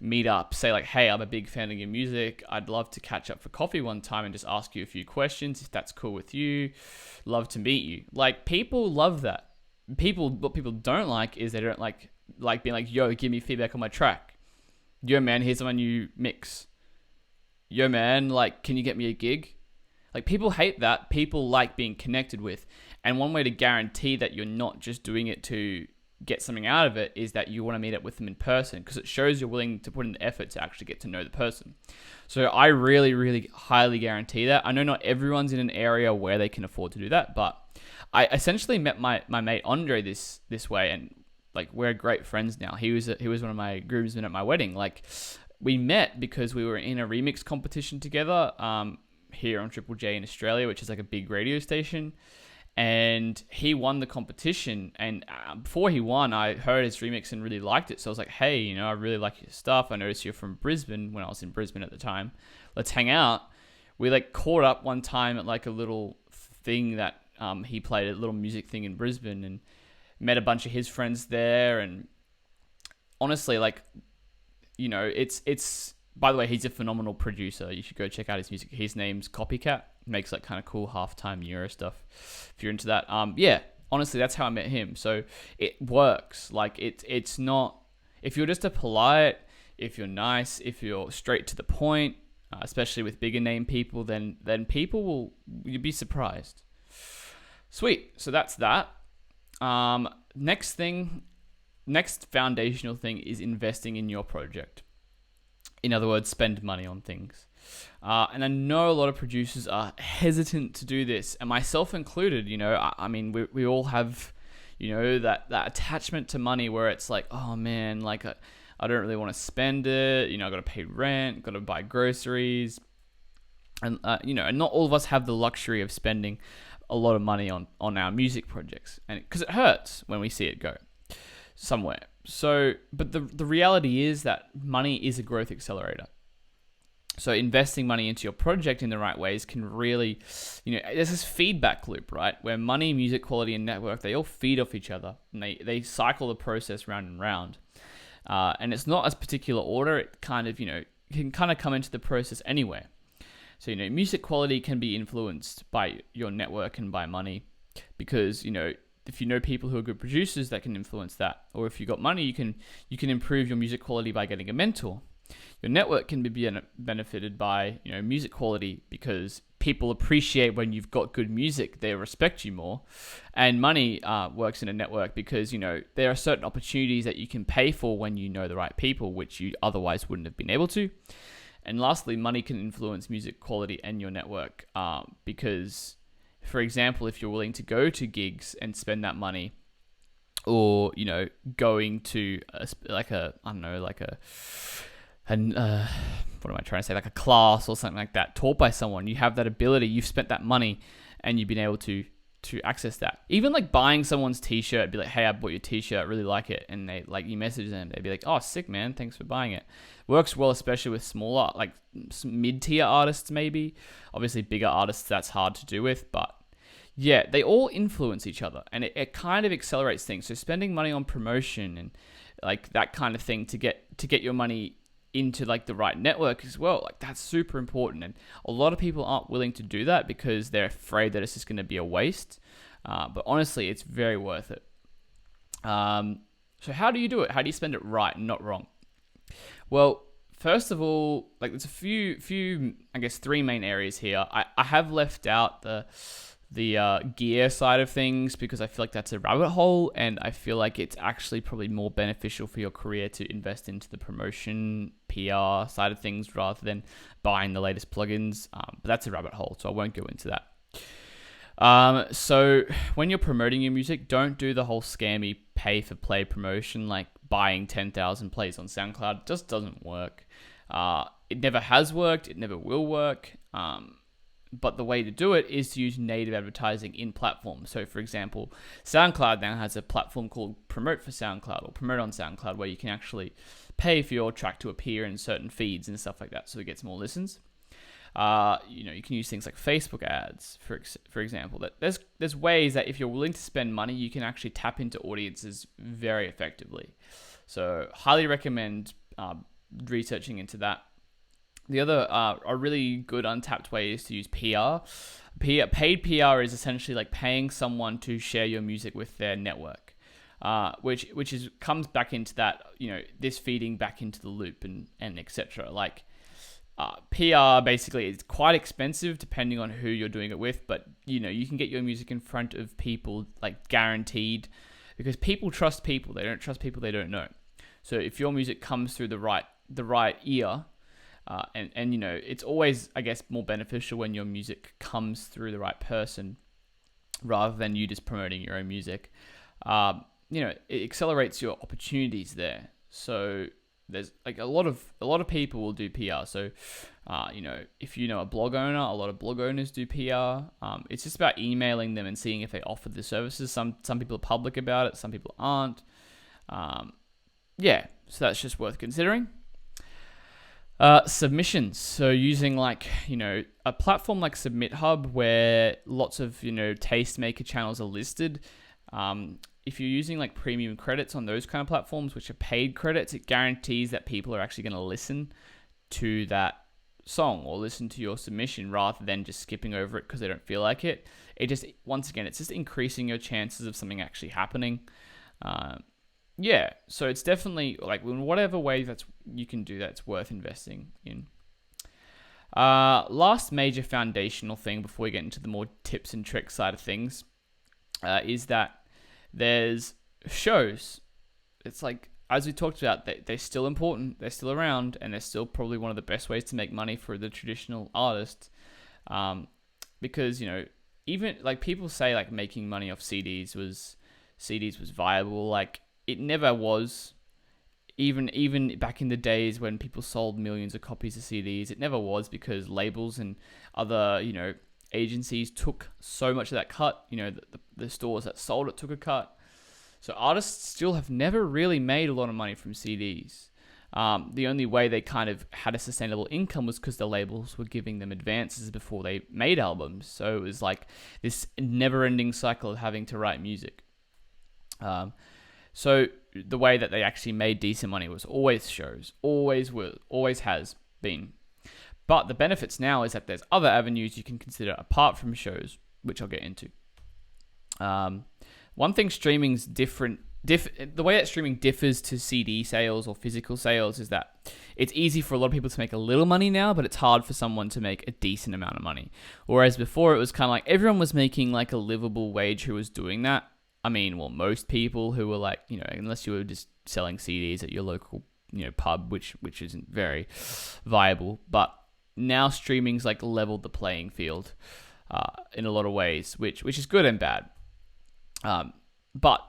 [SPEAKER 1] meet up. Say like, hey, I'm a big fan of your music. I'd love to catch up for coffee one time and just ask you a few questions if that's cool with you. Love to meet you. Like people love that. What people don't like is they don't like being like, yo, give me feedback on my track. Yo, man, here's my new mix. Yo, man, like, can you get me a gig? Like people hate that. People like being connected with. And one way to guarantee that you're not just doing it to get something out of it is that you want to meet up with them in person, because it shows you're willing to put in the effort to actually get to know the person. So I really, really highly guarantee that. I know not everyone's in an area where they can afford to do that, but I essentially met my mate Andre this way, and like we're great friends now. He was one of my groomsmen at my wedding. Like we met because we were in a remix competition together here on Triple J in Australia, which is like a big radio station. And he won the competition, and before he won, I heard his remix and really liked it. So I was like, hey, I really like your stuff. I noticed you're from Brisbane when I was in Brisbane at the time. Let's hang out. We like caught up one time at like a little thing that he played, a little music thing in Brisbane, and met a bunch of his friends there. And honestly, like, it's by the way, he's a phenomenal producer. You should go check out his music. His name's Copycat. Makes like kind of cool halftime Euro stuff if you're into that. Yeah, honestly, that's how I met him. So it works. Like it's not, if you're just a polite, if you're nice, if you're straight to the point, especially with bigger name people, then people will, you'd be surprised. Sweet. So that's that. Next foundational thing is investing in your project. In other words, spend money on things. And I know a lot of producers are hesitant to do this, and myself included. I mean, we all have, that attachment to money where it's like, oh man, like I don't really want to spend it. I got to pay rent, got to buy groceries, and and not all of us have the luxury of spending a lot of money on our music projects, and because it hurts when we see it go somewhere. So, but the reality is that money is a growth accelerator. So investing money into your project in the right ways can really, there's this feedback loop, right? Where money, music quality, and network, they all feed off each other, and they cycle the process round and round. And it's not as particular order. It kind of, can kind of come into the process anywhere. So, music quality can be influenced by your network and by money, because, if you know people who are good producers, that can influence that. Or if you got money, you can improve your music quality by getting a mentor. Your network can be benefited by, music quality, because people appreciate when you've got good music, they respect you more. And money works in a network because, there are certain opportunities that you can pay for when you know the right people, which you otherwise wouldn't have been able to. And lastly, money can influence music quality and your network because, for example, if you're willing to go to gigs and spend that money, or, going to like a class or something like that, taught by someone, you have that ability, you've spent that money, and you've been able to access that. Even like buying someone's t-shirt, be like, hey, I bought your t-shirt, I really like it, and they like, you message them, they'd be like, oh, sick, man, thanks for buying it. Works well, especially with smaller, like mid-tier artists, maybe. Obviously bigger artists, that's hard to do with, but yeah, they all influence each other, and it kind of accelerates things. So spending money on promotion and like that kind of thing to get your money into like the right network as well, like that's super important. And a lot of people aren't willing to do that because they're afraid that it's just going to be a waste. But honestly, it's very worth it. So how do you do it? How do you spend it right and not wrong? Well, first of all, like there's a few, I guess 3 main areas here. I have left out the gear side of things because I feel like that's a rabbit hole, and I feel like it's actually probably more beneficial for your career to invest into the promotion, PR side of things rather than buying the latest plugins. But that's a rabbit hole, so I won't go into that. So when you're promoting your music, don't do the whole scammy pay for play promotion, like buying 10,000 plays on SoundCloud. It just doesn't work. It never has worked. It never will work. But the way to do it is to use native advertising in platform. So for example, SoundCloud now has a platform called Promote for SoundCloud, or Promote on SoundCloud, where you can actually pay for your track to appear in certain feeds and stuff like that, so it gets more listens. You can use things like Facebook ads, for example. That there's ways that if you're willing to spend money, you can actually tap into audiences very effectively. So highly recommend researching into that. The other a really good untapped way is to use PR. Paid PR is essentially like paying someone to share your music with their network, which comes back into that, this feeding back into the loop and etc. Like PR basically is quite expensive depending on who you're doing it with, but you can get your music in front of people like guaranteed, because people trust people. They don't trust people they don't know. So if your music comes through the right ear. And it's always, I guess, more beneficial when your music comes through the right person rather than you just promoting your own music. It accelerates your opportunities there. So there's like a lot of people will do PR. So, if you know a blog owner, a lot of blog owners do PR. It's just about emailing them and seeing if they offer the services. Some people are public about it, some people aren't. So that's just worth considering. Submissions. So using a platform like Submit Hub where lots of, tastemaker channels are listed. If you're using like premium credits on those kind of platforms, which are paid credits, it guarantees that people are actually going to listen to that song or listen to your submission rather than just skipping over it because they don't feel like it. It just, once again, it's just increasing your chances of something actually happening. Yeah, so it's definitely like in whatever way that's you can do that, it's worth investing in. Last major foundational thing before we get into the more tips and tricks side of things is that there's shows. It's like, as we talked about, they're still important, they're still around, and they're still probably one of the best ways to make money for the traditional artist. Because, even like people say like making money off CDs was viable. Like it never was. Even back in the days when people sold millions of copies of CDs, it never was, because labels and other, agencies took so much of that cut. The stores that sold it took a cut. So artists still have never really made a lot of money from CDs. The only way they kind of had a sustainable income was because the labels were giving them advances before they made albums. So it was like this never-ending cycle of having to write music. So the way that they actually made decent money was always shows, always has been. But the benefits now is that there's other avenues you can consider apart from shows, which I'll get into. One thing streaming's different, the way that streaming differs to CD sales or physical sales is that it's easy for a lot of people to make a little money now, but it's hard for someone to make a decent amount of money. Whereas before it was kind of like everyone was making like a livable wage who was doing that. I mean, well, most people who were like, unless you were just selling CDs at your local, pub, which isn't very viable. But now streaming's like leveled the playing field in a lot of ways, which is good and bad. But,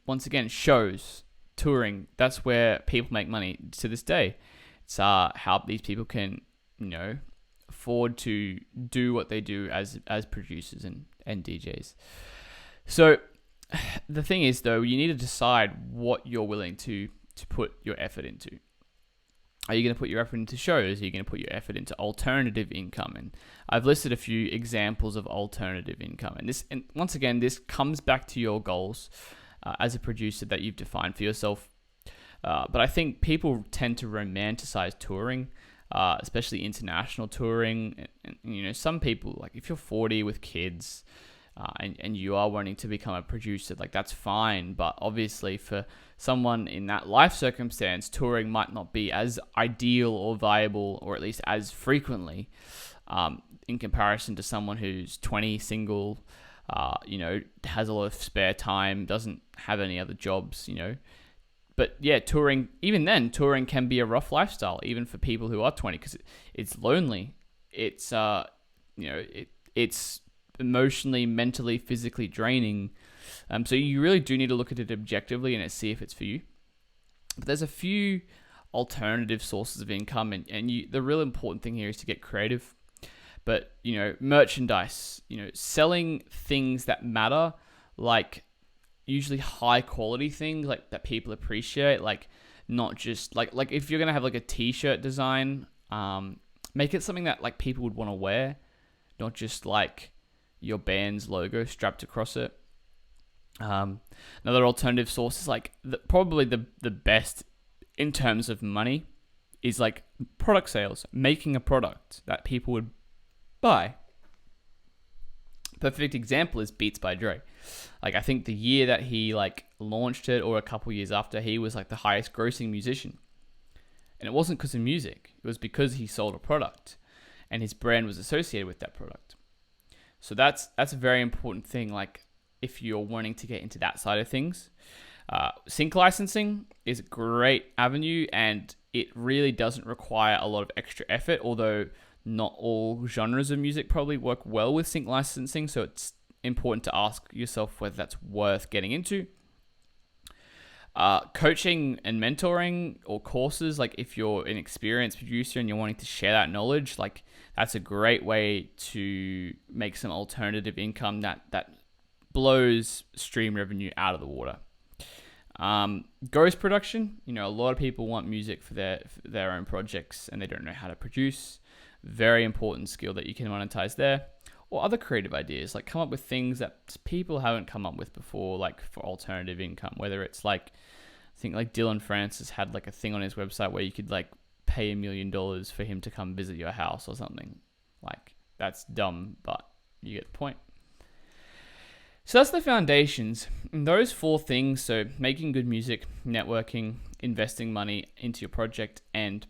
[SPEAKER 1] once again, shows, touring, that's where people make money to this day. It's how these people can, afford to do what they do as producers and DJs. So the thing is, though, you need to decide what you're willing to put your effort into. Are you going to put your effort into shows? Are you going to put your effort into alternative income? And I've listed a few examples of alternative income. And once again, this comes back to your goals as a producer that you've defined for yourself. But I think people tend to romanticize touring, especially international touring. And some people, like if you're 40 with kids, and you are wanting to become a producer, like that's fine. But obviously for someone in that life circumstance, touring might not be as ideal or viable, or at least as frequently, in comparison to someone who's 20, single, has a lot of spare time, doesn't have any other jobs, But yeah, touring can be a rough lifestyle, even for people who are 20, because it's lonely. It's, it's emotionally, mentally, physically draining. So you really do need to look at it objectively and see if it's for you. But there's a few alternative sources of income, and the real important thing here is to get creative. But, merchandise, selling things that matter, like usually high quality things like that people appreciate, like not just like if you're going to have like a t-shirt design, make it something that like people would want to wear, not just like your band's logo strapped across it. Another alternative source is like probably the best in terms of money is like product sales, making a product that people would buy. Perfect example is Beats by Dre. Like I think the year that he like launched it, or a couple years after, he was like the highest grossing musician. And it wasn't because of music. It was because he sold a product and his brand was associated with that product. So that's a very important thing. Like if you're wanting to get into that side of things, sync licensing is a great avenue, and it really doesn't require a lot of extra effort, although not all genres of music probably work well with sync licensing. So it's important to ask yourself whether that's worth getting into. Coaching and mentoring or courses, like if you're an experienced producer and you're wanting to share that knowledge, like that's a great way to make some alternative income that blows stream revenue out of the water. Ghost production, a lot of people want music for their own projects and they don't know how to produce. Very important skill that you can monetize there. Or other creative ideas, like come up with things that people haven't come up with before, like for alternative income, whether it's like, I think like Dylan Francis had like a thing on his website where you could like pay $1 million for him to come visit your house or something. Like, that's dumb, but you get the point. So that's the foundations. And those 4 things, so making good music, networking, investing money into your project, and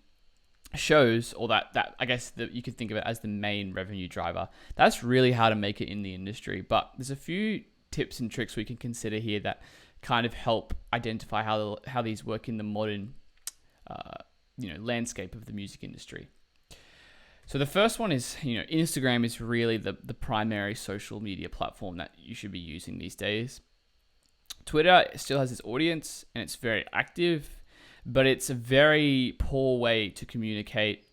[SPEAKER 1] shows, or that I guess that you could think of it as the main revenue driver. That's really how to make it in the industry. But there's a few tips and tricks we can consider here that kind of help identify how these work in the modern landscape of the music industry. So the first one is, Instagram is really the primary social media platform that you should be using these days. Twitter still has its audience and it's very active, but it's a very poor way to communicate,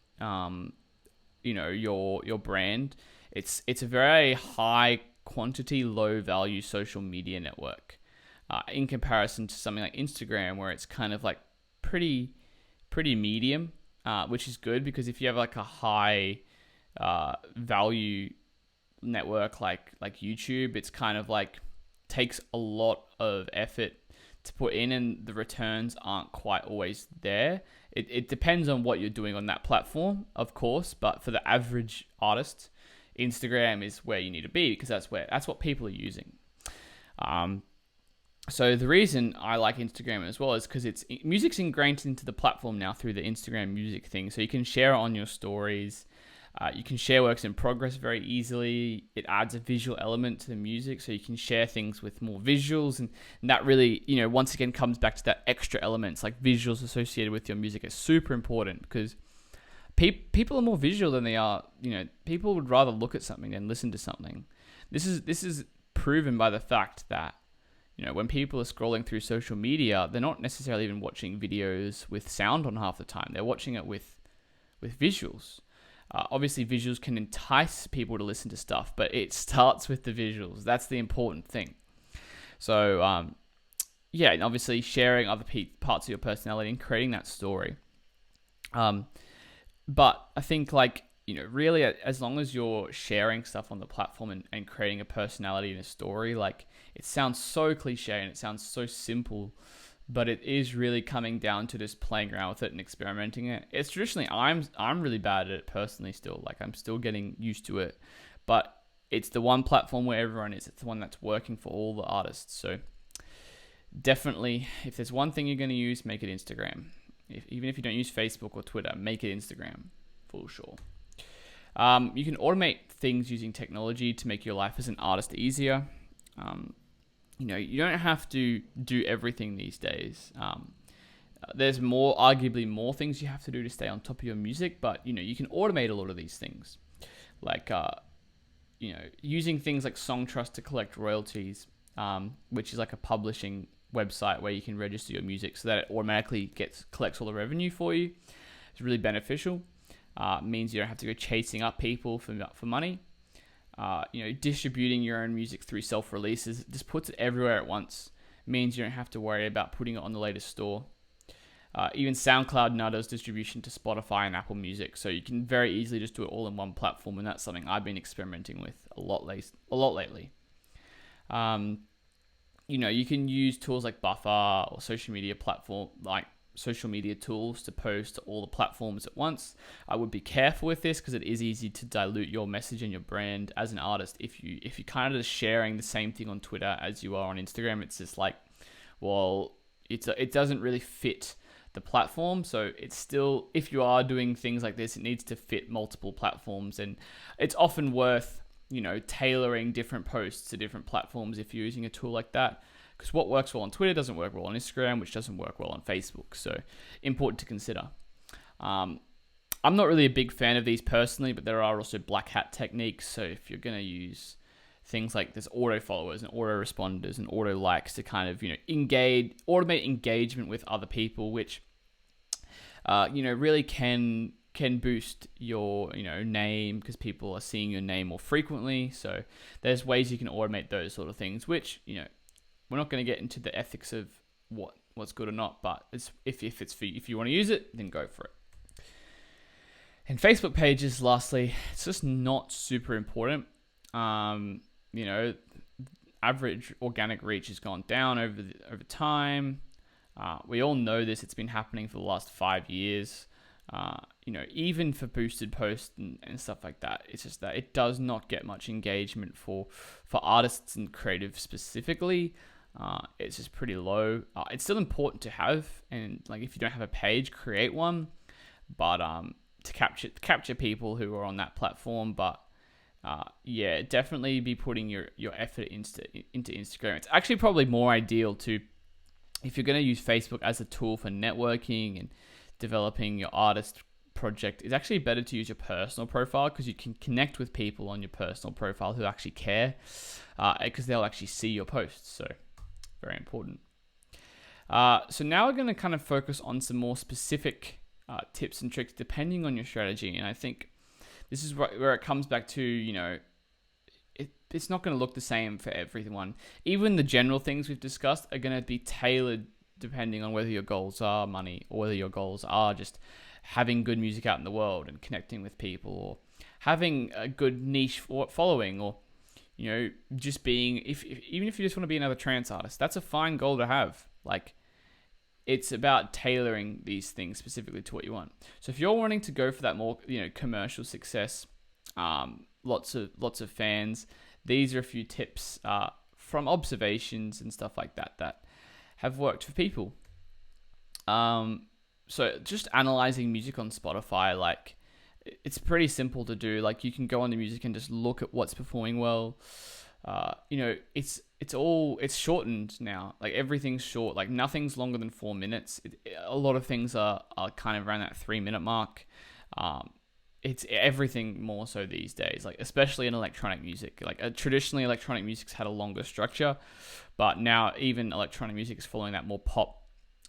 [SPEAKER 1] your brand. It's a very high quantity, low value social media network, in comparison to something like Instagram, where it's kind of like pretty medium, which is good, because if you have like a high value network like YouTube, it's kind of like takes a lot of effort to put in, and the returns aren't quite always there. It depends on what you're doing on that platform, of course, but for the average artist, Instagram is where you need to be, because that's what people are using. So the reason I like Instagram as well is because music's ingrained into the platform now through the Instagram music thing. So you can share it on your stories. You can share works in progress very easily. It adds a visual element to the music, so you can share things with more visuals, and that really, once again comes back to that extra elements, like visuals associated with your music is super important, because people are more visual than they are, people would rather look at something than listen to something. This is proven by the fact that, when people are scrolling through social media, they're not necessarily even watching videos with sound on half the time. They're watching it with visuals. Obviously, visuals can entice people to listen to stuff, but it starts with the visuals. That's the important thing. So, and obviously sharing other parts of your personality and creating that story. But I think, really, as long as you're sharing stuff on the platform and creating a personality and a story, it sounds so cliche and it sounds so simple, but it is really coming down to just playing around with it and experimenting it. It's traditionally, I'm really bad at it personally still. I'm still getting used to it, but it's the one platform where everyone is. It's the one that's working for all the artists. So definitely, if there's one thing you're going to use, make it Instagram. Even if you don't use Facebook or Twitter, make it Instagram for sure. You can automate things using technology to make your life as an artist easier. You don't have to do everything these days. There's arguably more things you have to do to stay on top of your music, but you can automate a lot of these things, using things like Songtrust to collect royalties, which is like a publishing website where you can register your music so that it automatically collects all the revenue for you. It's really beneficial. Means you don't have to go chasing up people for money. Distributing your own music through self-releases just puts it everywhere at once. Means you don't have to worry about putting it on the latest store. Even SoundCloud now does distribution to Spotify and Apple Music, so you can very easily just do it all in one platform, and that's something I've been experimenting with a lot lately. You can use tools like Buffer or social media tools to post to all the platforms at once. I would be careful with this because it is easy to dilute your message and your brand as an artist. If you kind of just sharing the same thing on Twitter as you are on Instagram, it's just it doesn't really fit the platform. So it's still, if you are doing things like this, it needs to fit multiple platforms, and it's often worth tailoring different posts to different platforms if you're using a tool like that. Because what works well on Twitter doesn't work well on Instagram, which doesn't work well on Facebook. So important to consider. I'm not really a big fan of these personally, but there are also black hat techniques. So if you're going to use things like there's auto followers and auto responders and auto likes to kind of, automate engagement with other people, which, really can boost your, name because people are seeing your name more frequently. So there's ways you can automate those sort of things, which, we're not going to get into the ethics of what's good or not, but if you want to use it, then go for it. And Facebook pages, lastly, it's just not super important. Average organic reach has gone down over time. We all know this. It's been happening for the last 5 years. even for boosted posts and stuff like that. It's just that it does not get much engagement for artists and creatives specifically. It's just pretty low. It's still important to have, and like if you don't have a page, create one. But to capture people who are on that platform. But definitely be putting your effort into Instagram. It's actually probably more ideal to, if you're going to use Facebook as a tool for networking and developing your artist project, it's actually better to use your personal profile, because you can connect with people on your personal profile who actually care, because they'll actually see your posts. So very important. So now we're going to kind of focus on some more specific tips and tricks depending on your strategy. And I think this is where it comes back to, it's not going to look the same for everyone. Even the general things we've discussed are going to be tailored depending on whether your goals are money, or whether your goals are just having good music out in the world and connecting with people, or having a good niche following, or just being, even if you just want to be another trance artist, that's a fine goal to have. Like, it's about tailoring these things specifically to what you want. So if you're wanting to go for that more commercial success, lots of fans, these are a few tips from observations and stuff like that have worked for people. So just analyzing music on Spotify, like, it's pretty simple to do. Like, you can go on the music and just look at what's performing well. It's shortened now. Like, everything's short. Like, nothing's longer than 4 minutes. A lot of things are kind of around that 3-minute mark. It's everything more so these days, like especially in electronic music. Like, traditionally electronic music's had a longer structure, but now even electronic music is following that more pop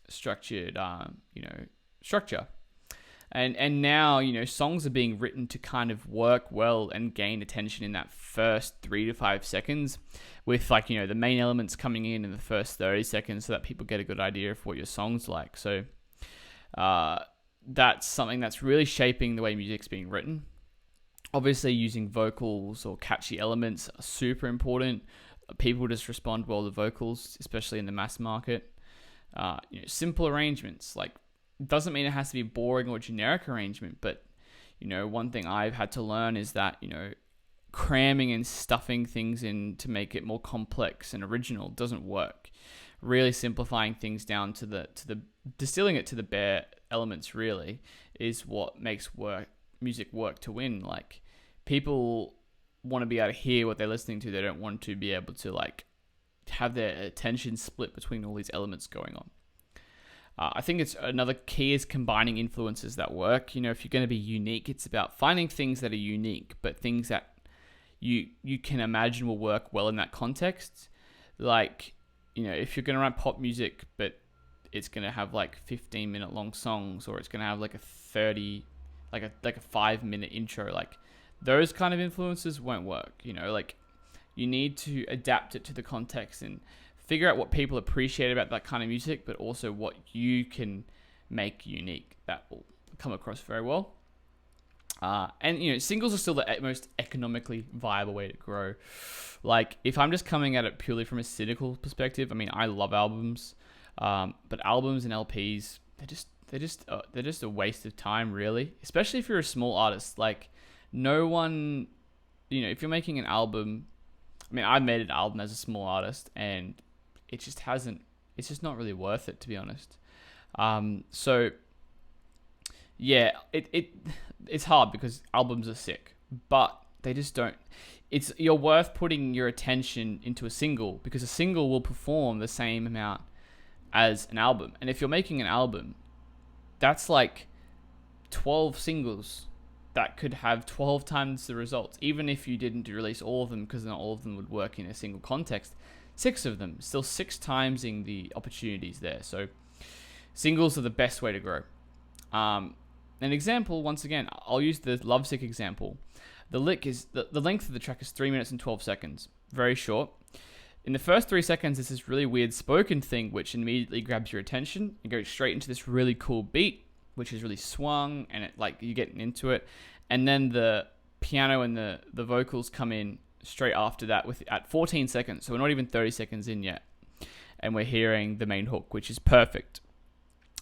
[SPEAKER 1] structured, structure. And now, songs are being written to kind of work well and gain attention in that first 3 to 5 seconds, with the main elements coming in the first 30 seconds, so that people get a good idea of what your song's like. So, that's something that's really shaping the way music's being written. Obviously, using vocals or catchy elements are super important. People just respond well to vocals, especially in the mass market. Simple arrangements, like, doesn't mean it has to be boring or generic arrangement, but one thing I've had to learn is that cramming and stuffing things in to make it more complex and original doesn't work. Really simplifying things down to the distilling it to the bare elements really is what makes music work to win. Like, people want to be able to hear what they're listening to. They don't want to be able to have their attention split between all these elements going on. I think it's another key is combining influences that work. If you're going to be unique, it's about finding things that are unique, but things that you can imagine will work well in that context. Like, if you're going to write pop music, but it's going to have 15-minute long songs, or it's going to have a 5-minute intro, those kind of influences won't work. You need to adapt it to the context and figure out what people appreciate about that kind of music, but also what you can make unique. That will come across very well. And singles are still the most economically viable way to grow. Like, if I'm just coming at it purely from a cynical perspective, I mean, I love albums, but albums and LPs, they're just a waste of time, really. Especially if you're a small artist. Like, no one, if you're making an album, I mean, I made an album as a small artist, and it's just not really worth it, to be honest. So yeah, it's hard because albums are sick, but they just don't. You're worth putting your attention into a single, because a single will perform the same amount as an album. And if you're making an album, that's 12 singles that could have 12 times the results, even if you didn't release all of them, because not all of them would work in a single context. 6 of them, still 6 timesing the opportunities there. So singles are the best way to grow. An example, once again, I'll use the Lovesick example. The length of the track is 3 minutes and 12 seconds. Very short. In the first 3 seconds, there's this really weird spoken thing, which immediately grabs your attention and goes straight into this really cool beat, which is really swung, and it you're getting into it. And then the piano and the vocals come in straight after that at 14 seconds. So we're not even 30 seconds in yet. And we're hearing the main hook, which is perfect.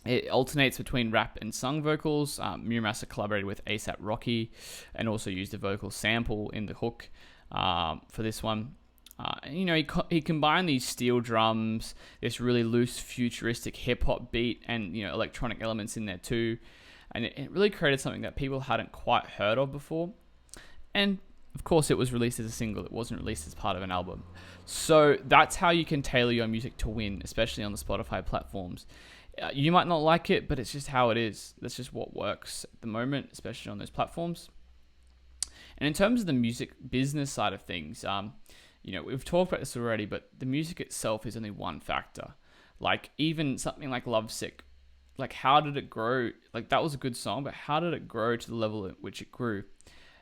[SPEAKER 1] It alternates between rap and sung vocals. Muramasa collaborated with ASAP Rocky and also used a vocal sample in the hook for this one. He combined these steel drums, this really loose futuristic hip hop beat, and electronic elements in there too, and it really created something that people hadn't quite heard of before. And of course, it was released as a single. It wasn't released as part of an album. So that's how you can tailor your music to win, especially on the Spotify platforms. You might not like it, but it's just how it is. That's just what works at the moment, especially on those platforms. And in terms of the music business side of things, we've talked about this already, but the music itself is only one factor. Like even something like Lovesick, like how did it grow? Like that was a good song, but how did it grow to the level at which it grew?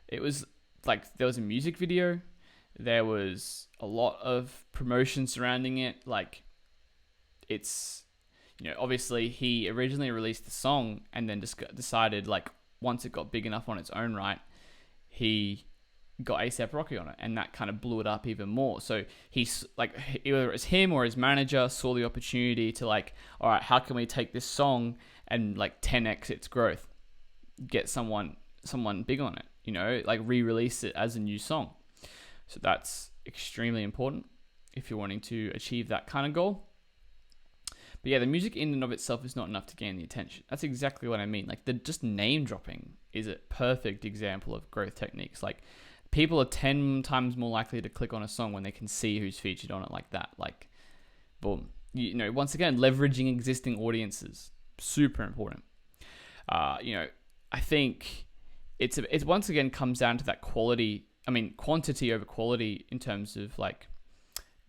[SPEAKER 1] It was like there was a music video, there was a lot of promotion surrounding it. Like it's, obviously he originally released the song and then decided like once it got big enough on its own right, he got ASAP Rocky on it, and that kind of blew it up even more. So he's like, either it's him or his manager saw the opportunity to like, all right, how can we take this song and like 10x its growth, get someone big on it, like re-release it as a new song. So that's extremely important if you're wanting to achieve that kind of goal. But yeah, the music in and of itself is not enough to gain the attention. That's exactly what I mean. Like the just name dropping is a perfect example of growth techniques. Like people are 10 times more likely to click on a song when they can see who's featured on it like that. Like, boom. Once again, leveraging existing audiences, super important. I think it's once again comes down to that quantity over quality in terms of like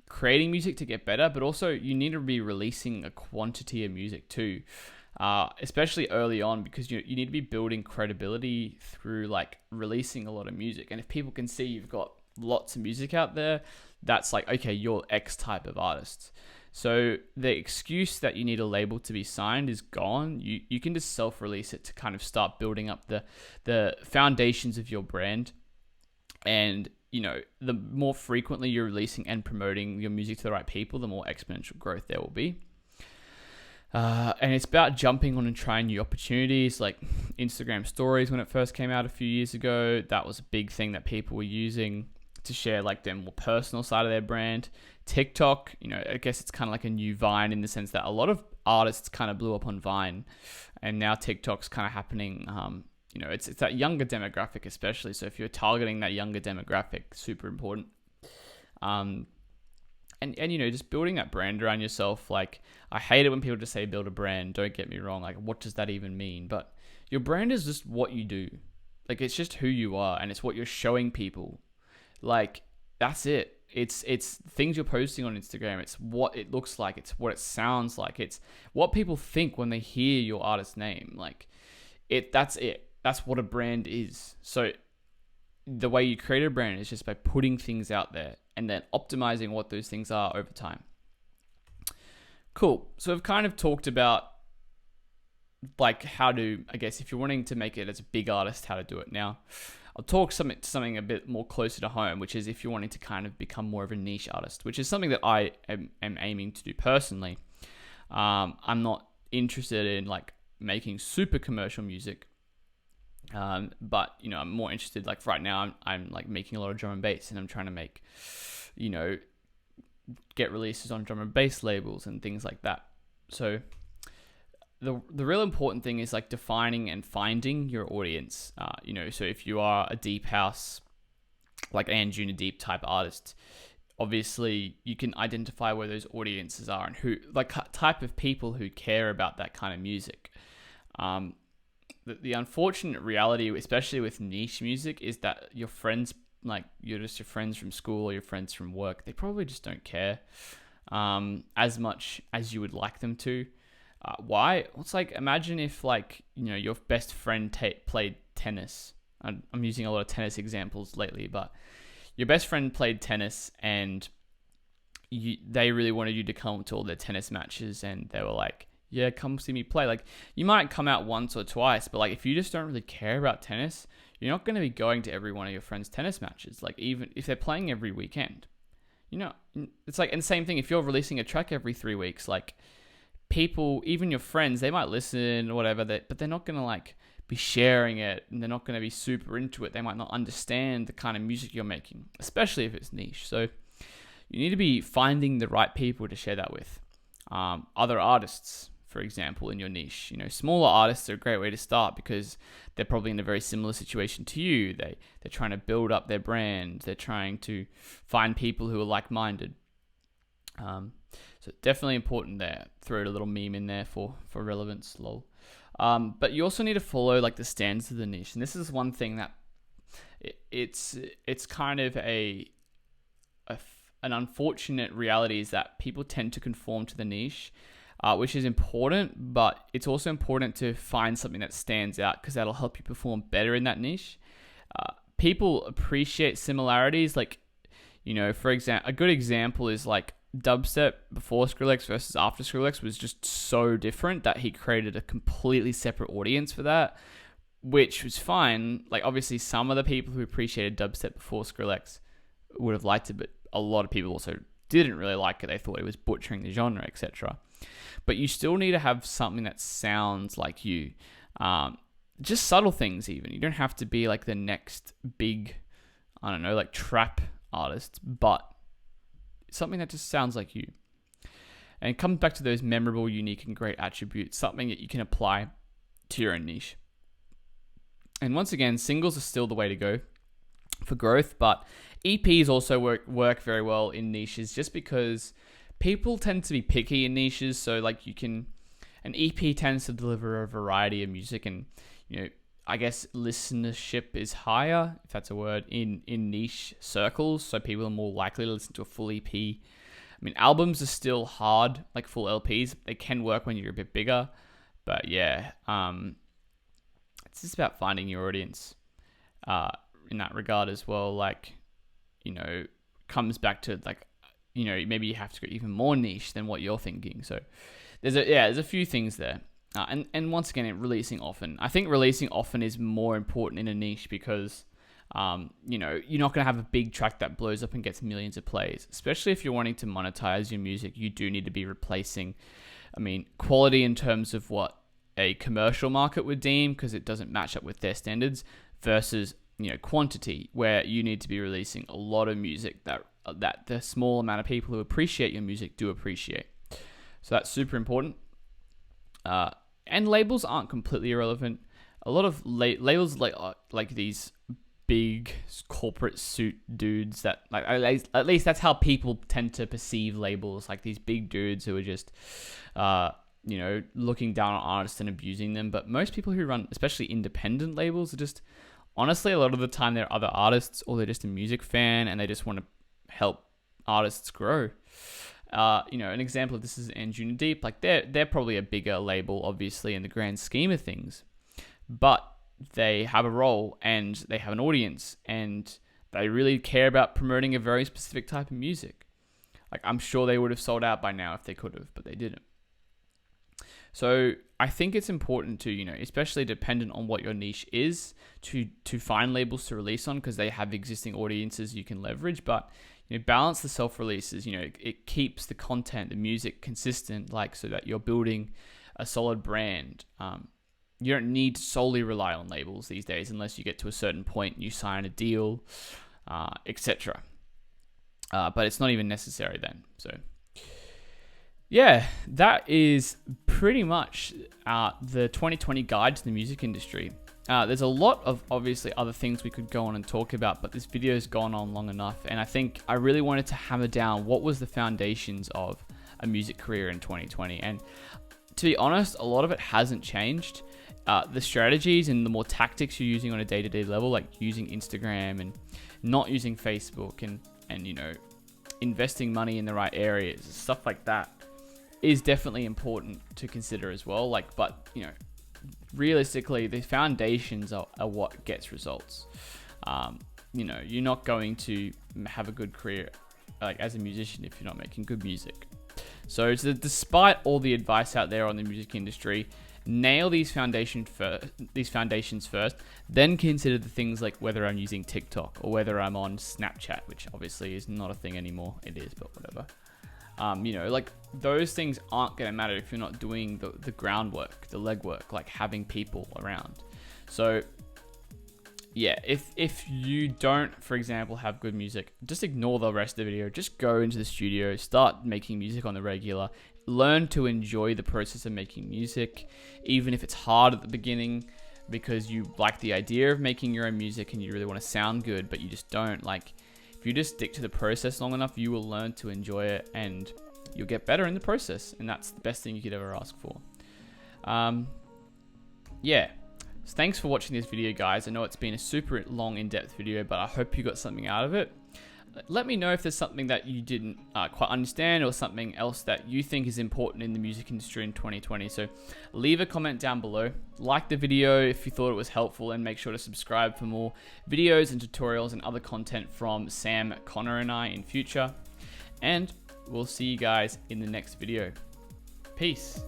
[SPEAKER 1] creating music to get better, but also you need to be releasing a quantity of music too, especially early on, because you need to be building credibility through like releasing a lot of music. And if people can see you've got lots of music out there, that's like, okay, you're X type of artist. So the excuse that you need a label to be signed is gone. You can just self-release it to kind of start building up the foundations of your brand. And the more frequently you're releasing and promoting your music to the right people, the more exponential growth there will be. And it's about jumping on and trying new opportunities, like Instagram stories. When it first came out a few years ago, that was a big thing that people were using to share like their more personal side of their brand. TikTok, I guess it's kind of like a new Vine in the sense that a lot of artists kind of blew up on Vine, and now TikTok's kind of happening. It's that younger demographic especially. So if you're targeting that younger demographic, super important. And just building that brand around yourself. Like, I hate it when people just say build a brand. Don't get me wrong. Like, what does that even mean? But your brand is just what you do. Like, it's just who you are, and it's what you're showing people. Like, that's it. It's things you're posting on Instagram. It's what it looks like. It's what it sounds like. It's what people think when they hear your artist name. Like, that's it. That's what a brand is. So the way you create a brand is just by putting things out there and then optimizing what those things are over time. Cool. So I've kind of talked about like how to, I guess, if you're wanting to make it as a big artist, how to do it. Now, I'll talk something a bit more closer to home, which is if you're wanting to kind of become more of a niche artist, which is something that I am aiming to do personally. I'm not interested in like making super commercial music. But I'm more interested, like right now I'm like making a lot of drum and bass, and I'm trying to make, get releases on drum and bass labels and things like that. So the real important thing is like defining and finding your audience. So if you are a deep house, like and junior deep type artist, obviously you can identify where those audiences are and who, like, type of people who care about that kind of music. The unfortunate reality, especially with niche music, is that your friends, like you're just your friends from school or your friends from work, they probably just don't care as much as you would like them to. Why? It's like, imagine if like, your best friend played tennis. I'm using a lot of tennis examples lately, but your best friend played tennis and they really wanted you to come to all their tennis matches, and they were like, yeah, come see me play. Like, you might come out once or twice, but like if you just don't really care about tennis, you're not going to be going to every one of your friends' tennis matches. Like, even if they're playing every weekend, it's like, and same thing if you're releasing a track every 3 weeks, like people, even your friends, they might listen or whatever, but they're not going to like be sharing it, and they're not going to be super into it. They might not understand the kind of music you're making, especially if it's niche. So you need to be finding the right people to share that with. Other artists, for example, in your niche. Smaller artists are a great way to start because they're probably in a very similar situation to you. They're trying to build up their brand. They're trying to find people who are like-minded. So definitely important there. Throw a little meme in there for relevance, lol. But you also need to follow like the standards of the niche, and this is one thing that it's kind of an unfortunate reality, is that people tend to conform to the niche, which is important, but it's also important to find something that stands out because that'll help you perform better in that niche. People appreciate similarities, like, for example, a good example is like dubstep before Skrillex versus after Skrillex was just so different that he created a completely separate audience for that, which was fine. Like, obviously some of the people who appreciated dubstep before Skrillex would have liked it, but a lot of people also didn't really like it. They thought it was butchering the genre, etc. But you still need to have something that sounds like you. Just subtle things even. You don't have to be like the next big, I don't know, like trap artist, but something that just sounds like you. And it comes back to those memorable, unique, and great attributes, something that you can apply to your own niche. And once again, singles are still the way to go for growth, but EPs also work very well in niches just because people tend to be picky in niches. So like an EP tends to deliver a variety of music, and I guess listenership is higher, if that's a word, in niche circles. So people are more likely to listen to a full EP. I mean, albums are still hard, like full LPs. They can work when you're a bit bigger, but yeah, it's just about finding your audience in that regard as well. Like, comes back to like, maybe you have to go even more niche than what you're thinking. So there's a few things there. And once again, releasing often. I think releasing often is more important in a niche because, you're not going to have a big track that blows up and gets millions of plays. Especially if you're wanting to monetize your music, you do need to be replacing, quality in terms of what a commercial market would deem, because it doesn't match up with their standards, versus, quantity, where you need to be releasing a lot of music that the small amount of people who appreciate your music do appreciate. So that's super important. And labels aren't completely irrelevant. A lot of labels like these big corporate suit dudes that like at least that's how people tend to perceive labels, like these big dudes who are just looking down on artists and abusing them. But most people who run, especially independent labels, are just honestly a lot of the time they're other artists, or they're just a music fan and they just want to help artists grow. An example of this is Anjuna Deep. Like they're probably a bigger label, obviously, in the grand scheme of things, but they have a role and they have an audience and they really care about promoting a very specific type of music. Like, I'm sure they would have sold out by now if they could have, but they didn't. So I think it's important to, especially dependent on what your niche is, to find labels to release on, because they have existing audiences you can leverage. But balance the self-releases. It keeps the content, the music consistent, like, so that you're building a solid brand. You don't need to solely rely on labels these days unless you get to a certain point and you sign a deal, etc. But it's not even necessary then. So yeah, that is pretty much the 2020 guide to the music industry. There's a lot of obviously other things we could go on and talk about, but this video's gone on long enough, and I think I really wanted to hammer down what was the foundations of a music career in 2020. And to be honest, a lot of it hasn't changed. The strategies and the more tactics you're using on a day-to-day level, like using Instagram and not using Facebook and investing money in the right areas, stuff like that, is definitely important to consider as well. But realistically, the foundations are what gets results. You're not going to have a good career as a musician if you're not making good music. So despite all the advice out there on the music industry, nail these foundations first, then consider the things like whether I'm using TikTok or whether I'm on Snapchat, which obviously is not a thing anymore. It is, but whatever. You know, like those things aren't going to matter if you're not doing the groundwork, the legwork, like having people around. So yeah, if you don't, for example, have good music, just ignore the rest of the video. Just go into the studio, start making music on the regular, learn to enjoy the process of making music, even if it's hard at the beginning because you like the idea of making your own music and you really want to sound good, but you just don't. Like, if you just stick to the process long enough, you will learn to enjoy it and you'll get better in the process. And that's the best thing you could ever ask for. Yeah. So thanks for watching this video, guys. I know it's been a super long, in-depth video, but I hope you got something out of it. Let me know if there's something that you didn't quite understand or something else that you think is important in the music industry in 2020. So leave a comment down below. Like the video if you thought it was helpful, and make sure to subscribe for more videos and tutorials and other content from Sam, Connor, and I in future. And we'll see you guys in the next video. Peace.